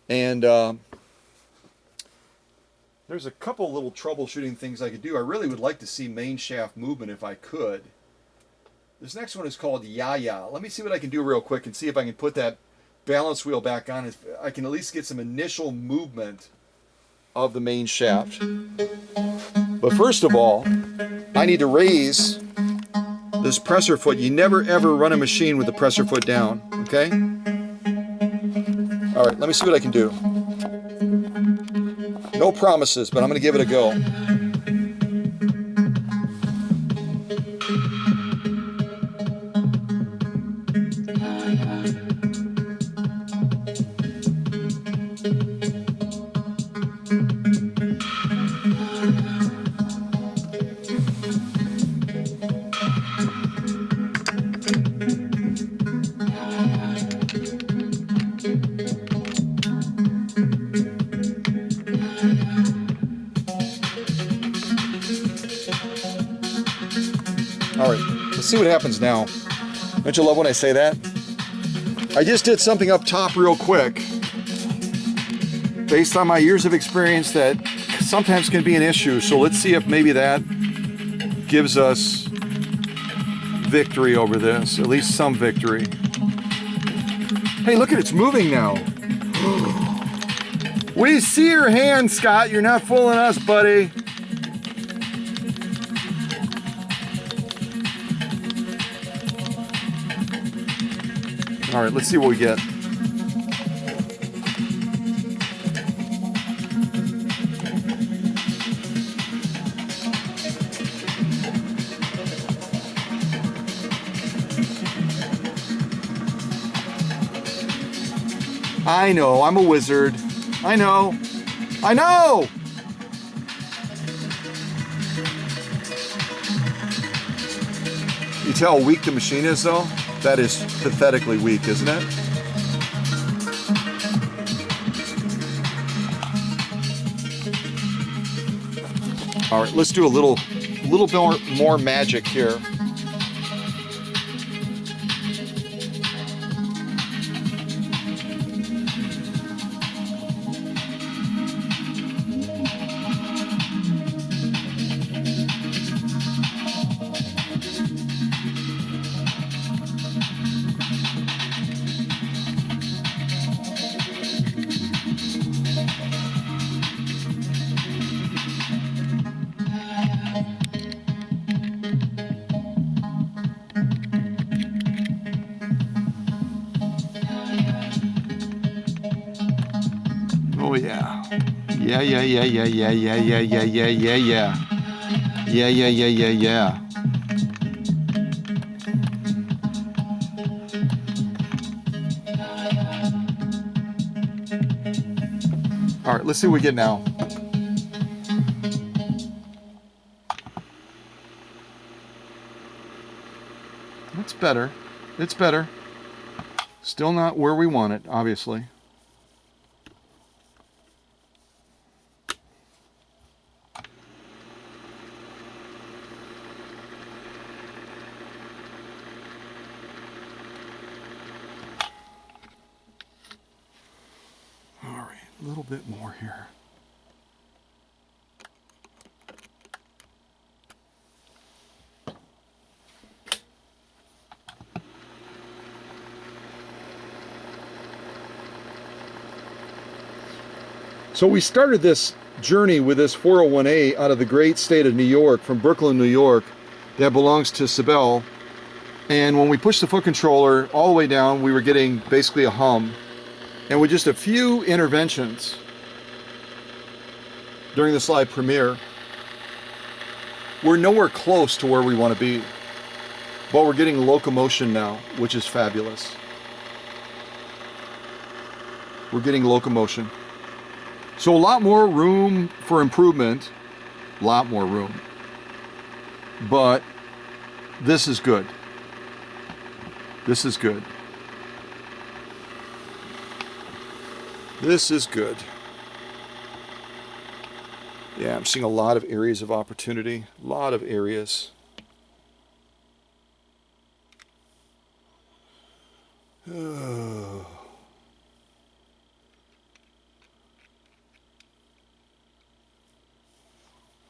And there's a couple little troubleshooting things I could do. I really would like to see main shaft movement if I could. This next one is called Ya-Ya. Let me see what I can do real quick and see if I can put that balance wheel back on. If I can at least get some initial movement of the main shaft. But first of all, I need to raise this presser foot. You never ever run a machine with the presser foot down, okay? All right, let me see what I can do. No promises, but I'm going to give it a go. All right, let's see what happens now. Don't you love when I say that? I just did something up top real quick based on my years of experience that sometimes can be an issue. So let's see if maybe that gives us victory over this, at least some victory. Hey, look at it, it's moving now. We see your hand, Scott. You're not fooling us, buddy. All right, let's see what we get. I know, I'm a wizard. I know. I know! You tell how weak the machine is, though? That is pathetically weak, isn't it? All right, let's do a little bit more magic here. Oh yeah. Yeah, yeah, yeah, yeah, yeah, yeah, yeah, yeah, yeah, yeah, yeah. Yeah, yeah, yeah, yeah, yeah. All right, let's see what we get now. It's better. It's better. Still not where we want it, obviously. All right, a little bit more here. So we started this journey with this 401A out of the great state of New York, from Brooklyn, New York, that belongs to Sibel. And when we pushed the foot controller all the way down, we were getting basically a hum. And with just a few interventions during the slide premiere, we're nowhere close to where we want to be. But we're getting locomotion now, which is fabulous. We're getting locomotion. So a lot more room for improvement, a lot more room. But this is good. This is good. This is good. Yeah, I'm seeing a lot of areas of opportunity, a lot of areas. Oh.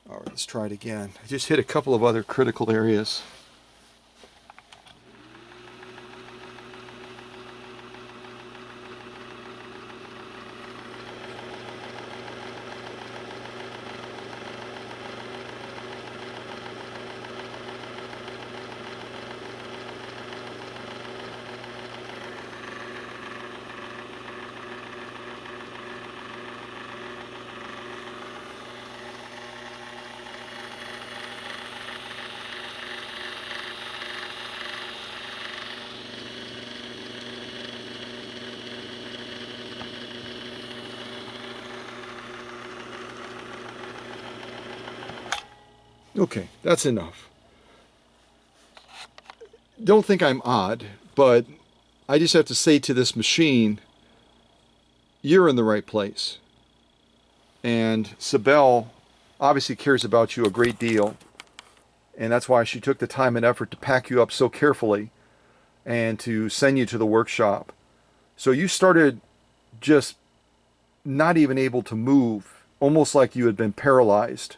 All right, let's try it again. I just hit a couple of other critical areas. Okay, that's enough. Don't think I'm odd, but I just have to say to this machine, you're in the right place. And Sibel obviously cares about you a great deal. And that's why she took the time and effort to pack you up so carefully and to send you to the workshop. So you started just not even able to move, almost like you had been paralyzed.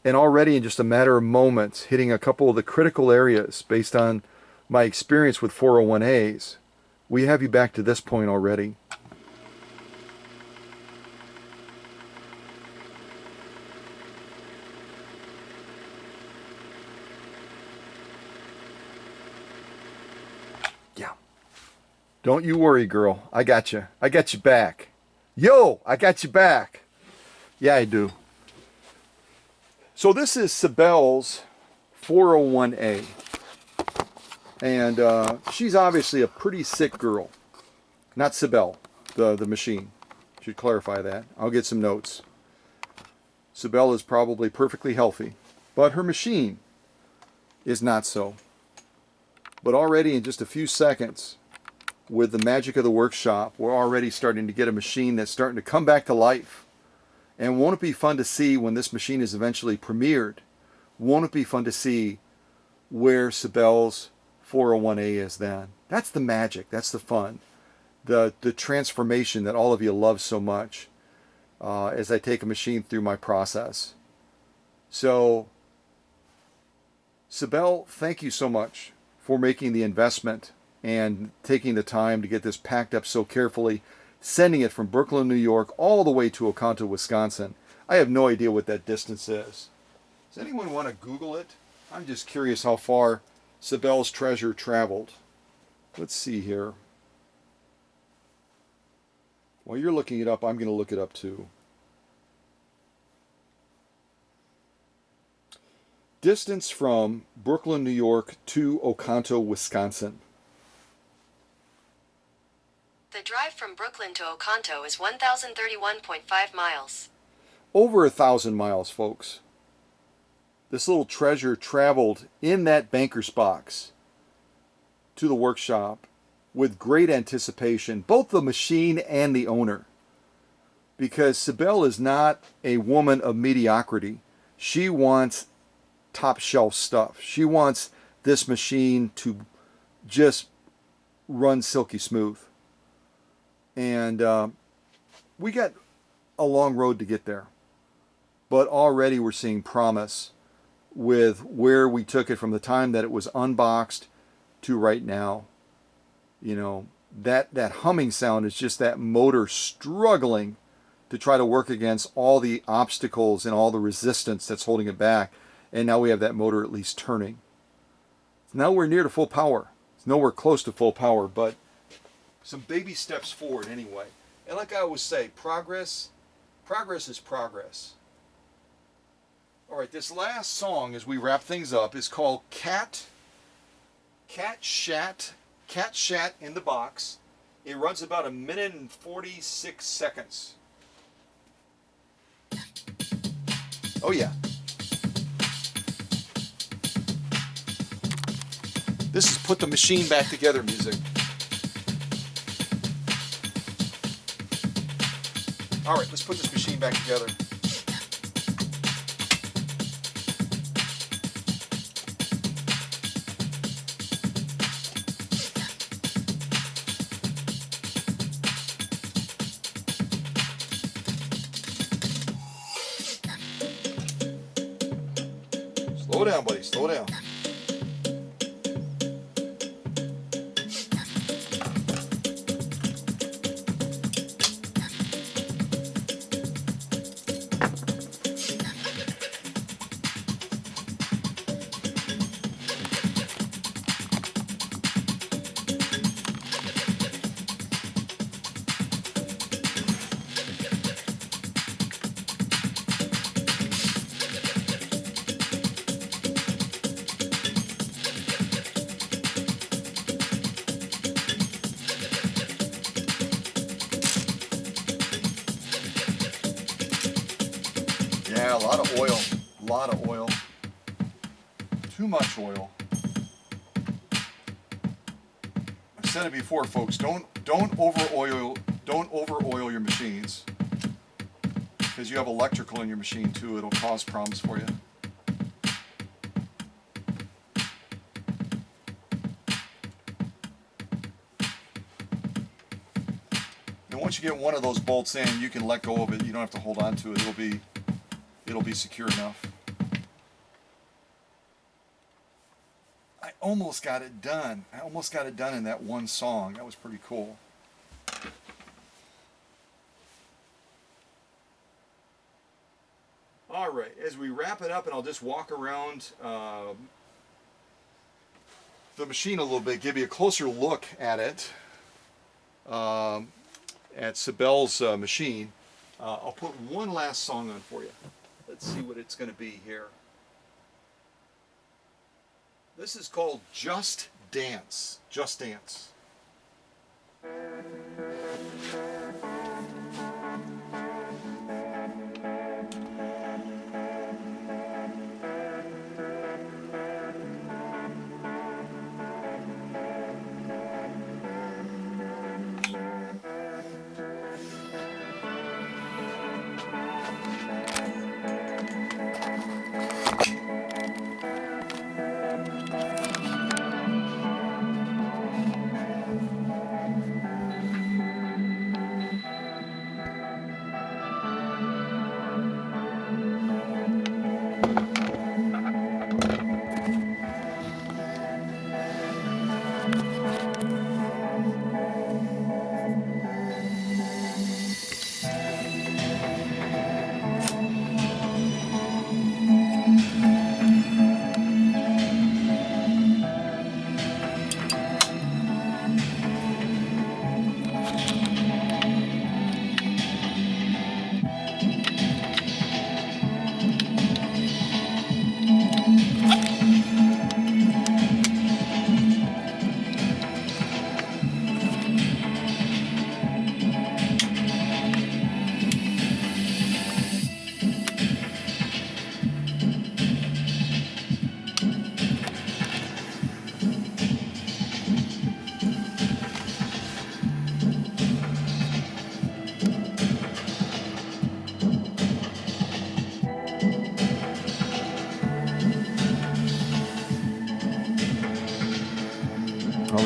And already in just a matter of moments, hitting a couple of the critical areas based on my experience with 401As, we have you back to this point already. Yeah. Don't you worry, girl. I got you. I got you back. Yo, I got you back. Yeah, I do. So this is Sibel's 401A. And she's obviously a pretty sick girl. Not Sibel, the machine. Should clarify that. I'll get some notes. Sibel is probably perfectly healthy, but her machine is not so. But already in just a few seconds, with the magic of the workshop, we're already starting to get a machine that's starting to come back to life. And won't it be fun to see when this machine is eventually premiered? Won't it be fun to see where Sibel's 401A is then? That's the magic. That's the fun. The transformation that all of you love so much as I take a machine through my process. So, Sibel, thank you so much for making the investment and taking the time to get this packed up so carefully, sending it from Brooklyn, New York, all the way to Oconto, Wisconsin. I have no idea what that distance is. Does anyone want to Google it? I'm just curious how far Sibel's treasure traveled. Let's see here. While you're looking it up, I'm going to look it up too. Distance from Brooklyn, New York to Oconto, Wisconsin. The drive from Brooklyn to Oconto is 1,031.5 miles. Over 1,000 miles, folks. This little treasure traveled in that banker's box to the workshop with great anticipation, both the machine and the owner. Because Sibel is not a woman of mediocrity. She wants top shelf stuff. She wants this machine to just run silky smooth. And we got a long road to get there. But already we're seeing promise with where we took it from the time that it was unboxed to right now. You know, that humming sound is just that motor struggling to try to work against all the obstacles and all the resistance that's holding it back. And now we have that motor at least turning. Now we're near to full power. It's nowhere close to full power, but some baby steps forward anyway. And like I always say, progress is progress. All right, this last song as we wrap things up is called Cat Shat in the Box. It runs about 1 minute and 46 seconds. Oh yeah. This is put the machine back together music. All right, let's put this machine back together. Slow down, buddy, slow down. Yeah, a lot of oil, too much oil. I've said it before, folks. Don't over oil your machines, because you have electrical in your machine too. It'll cause problems for you. And once you get one of those bolts in, you can let go of it. You don't have to hold on to it. It'll be secure enough. I almost got it done. In that one song. That was pretty cool. All right, as we wrap it up, and I'll just walk around the machine a little bit, give you a closer look at it, at Sibel's machine. I'll put one last song on for you. Let's see what it's going to be here. This is called Just Dance. Just Dance.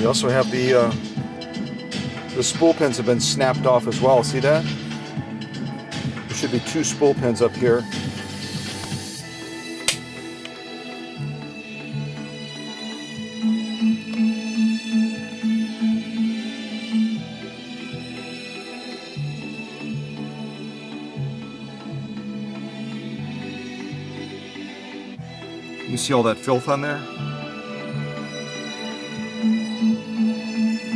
We also have the spool pins have been snapped off as well. See that? There should be 2 spool pins up here. You see all that filth on there?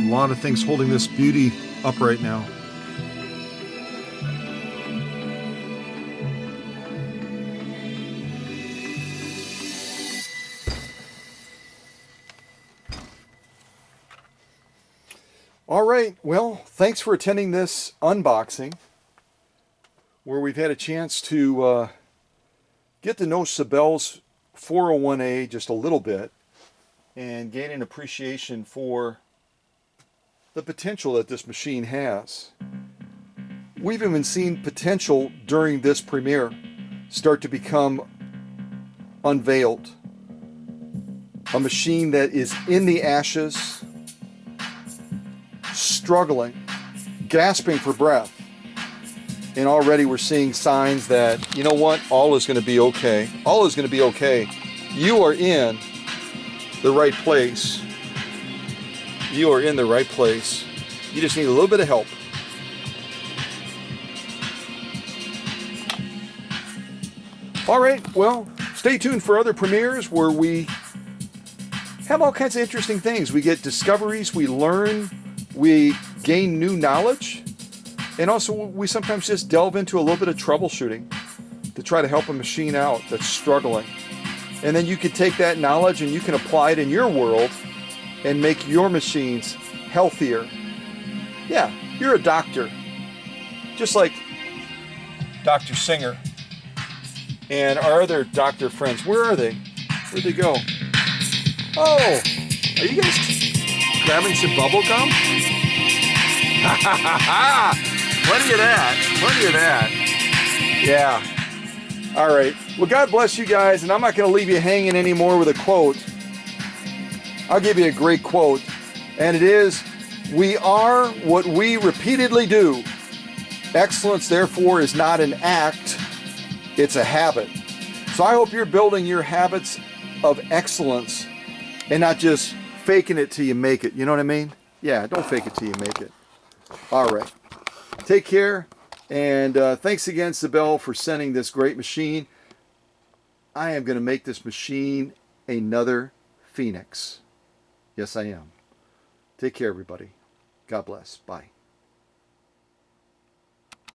A lot of things holding this beauty up right now. All right, well, thanks for attending this unboxing where we've had a chance to get to know Sibel's 401A just a little bit and gain an appreciation for the potential that this machine has. We've even seen potential during this premiere start to become unveiled. A machine that is in the ashes, struggling, gasping for breath. And already we're seeing signs that, you know what, all is going to be okay. All is going to be okay. You are in the right place. You are in the right place. You just need a little bit of help. All right, well, stay tuned for other premieres where we have all kinds of interesting things. We get discoveries, we learn, we gain new knowledge, and also we sometimes just delve into a little bit of troubleshooting to try to help a machine out that's struggling. And then you can take that knowledge and you can apply it in your world and make your machines healthier. Yeah, you're a doctor, just like Dr. Singer and our other doctor friends. Where are they? Where'd they go? Oh, are you guys grabbing some bubble gum? Plenty of that. Plenty of that. Yeah. All right. Well, God bless you guys, and I'm not going to leave you hanging anymore with a quote. I'll give you a great quote, and it is, "We are what we repeatedly do. Excellence, therefore, is not an act, it's a habit." So I hope you're building your habits of excellence and not just faking it till you make it. You know what I mean? Yeah, don't fake it till you make it. All right. Take care. And thanks again, Sibel, for sending this great machine. I am going to make this machine another Phoenix. Yes, I am. Take care, everybody. God bless. Bye.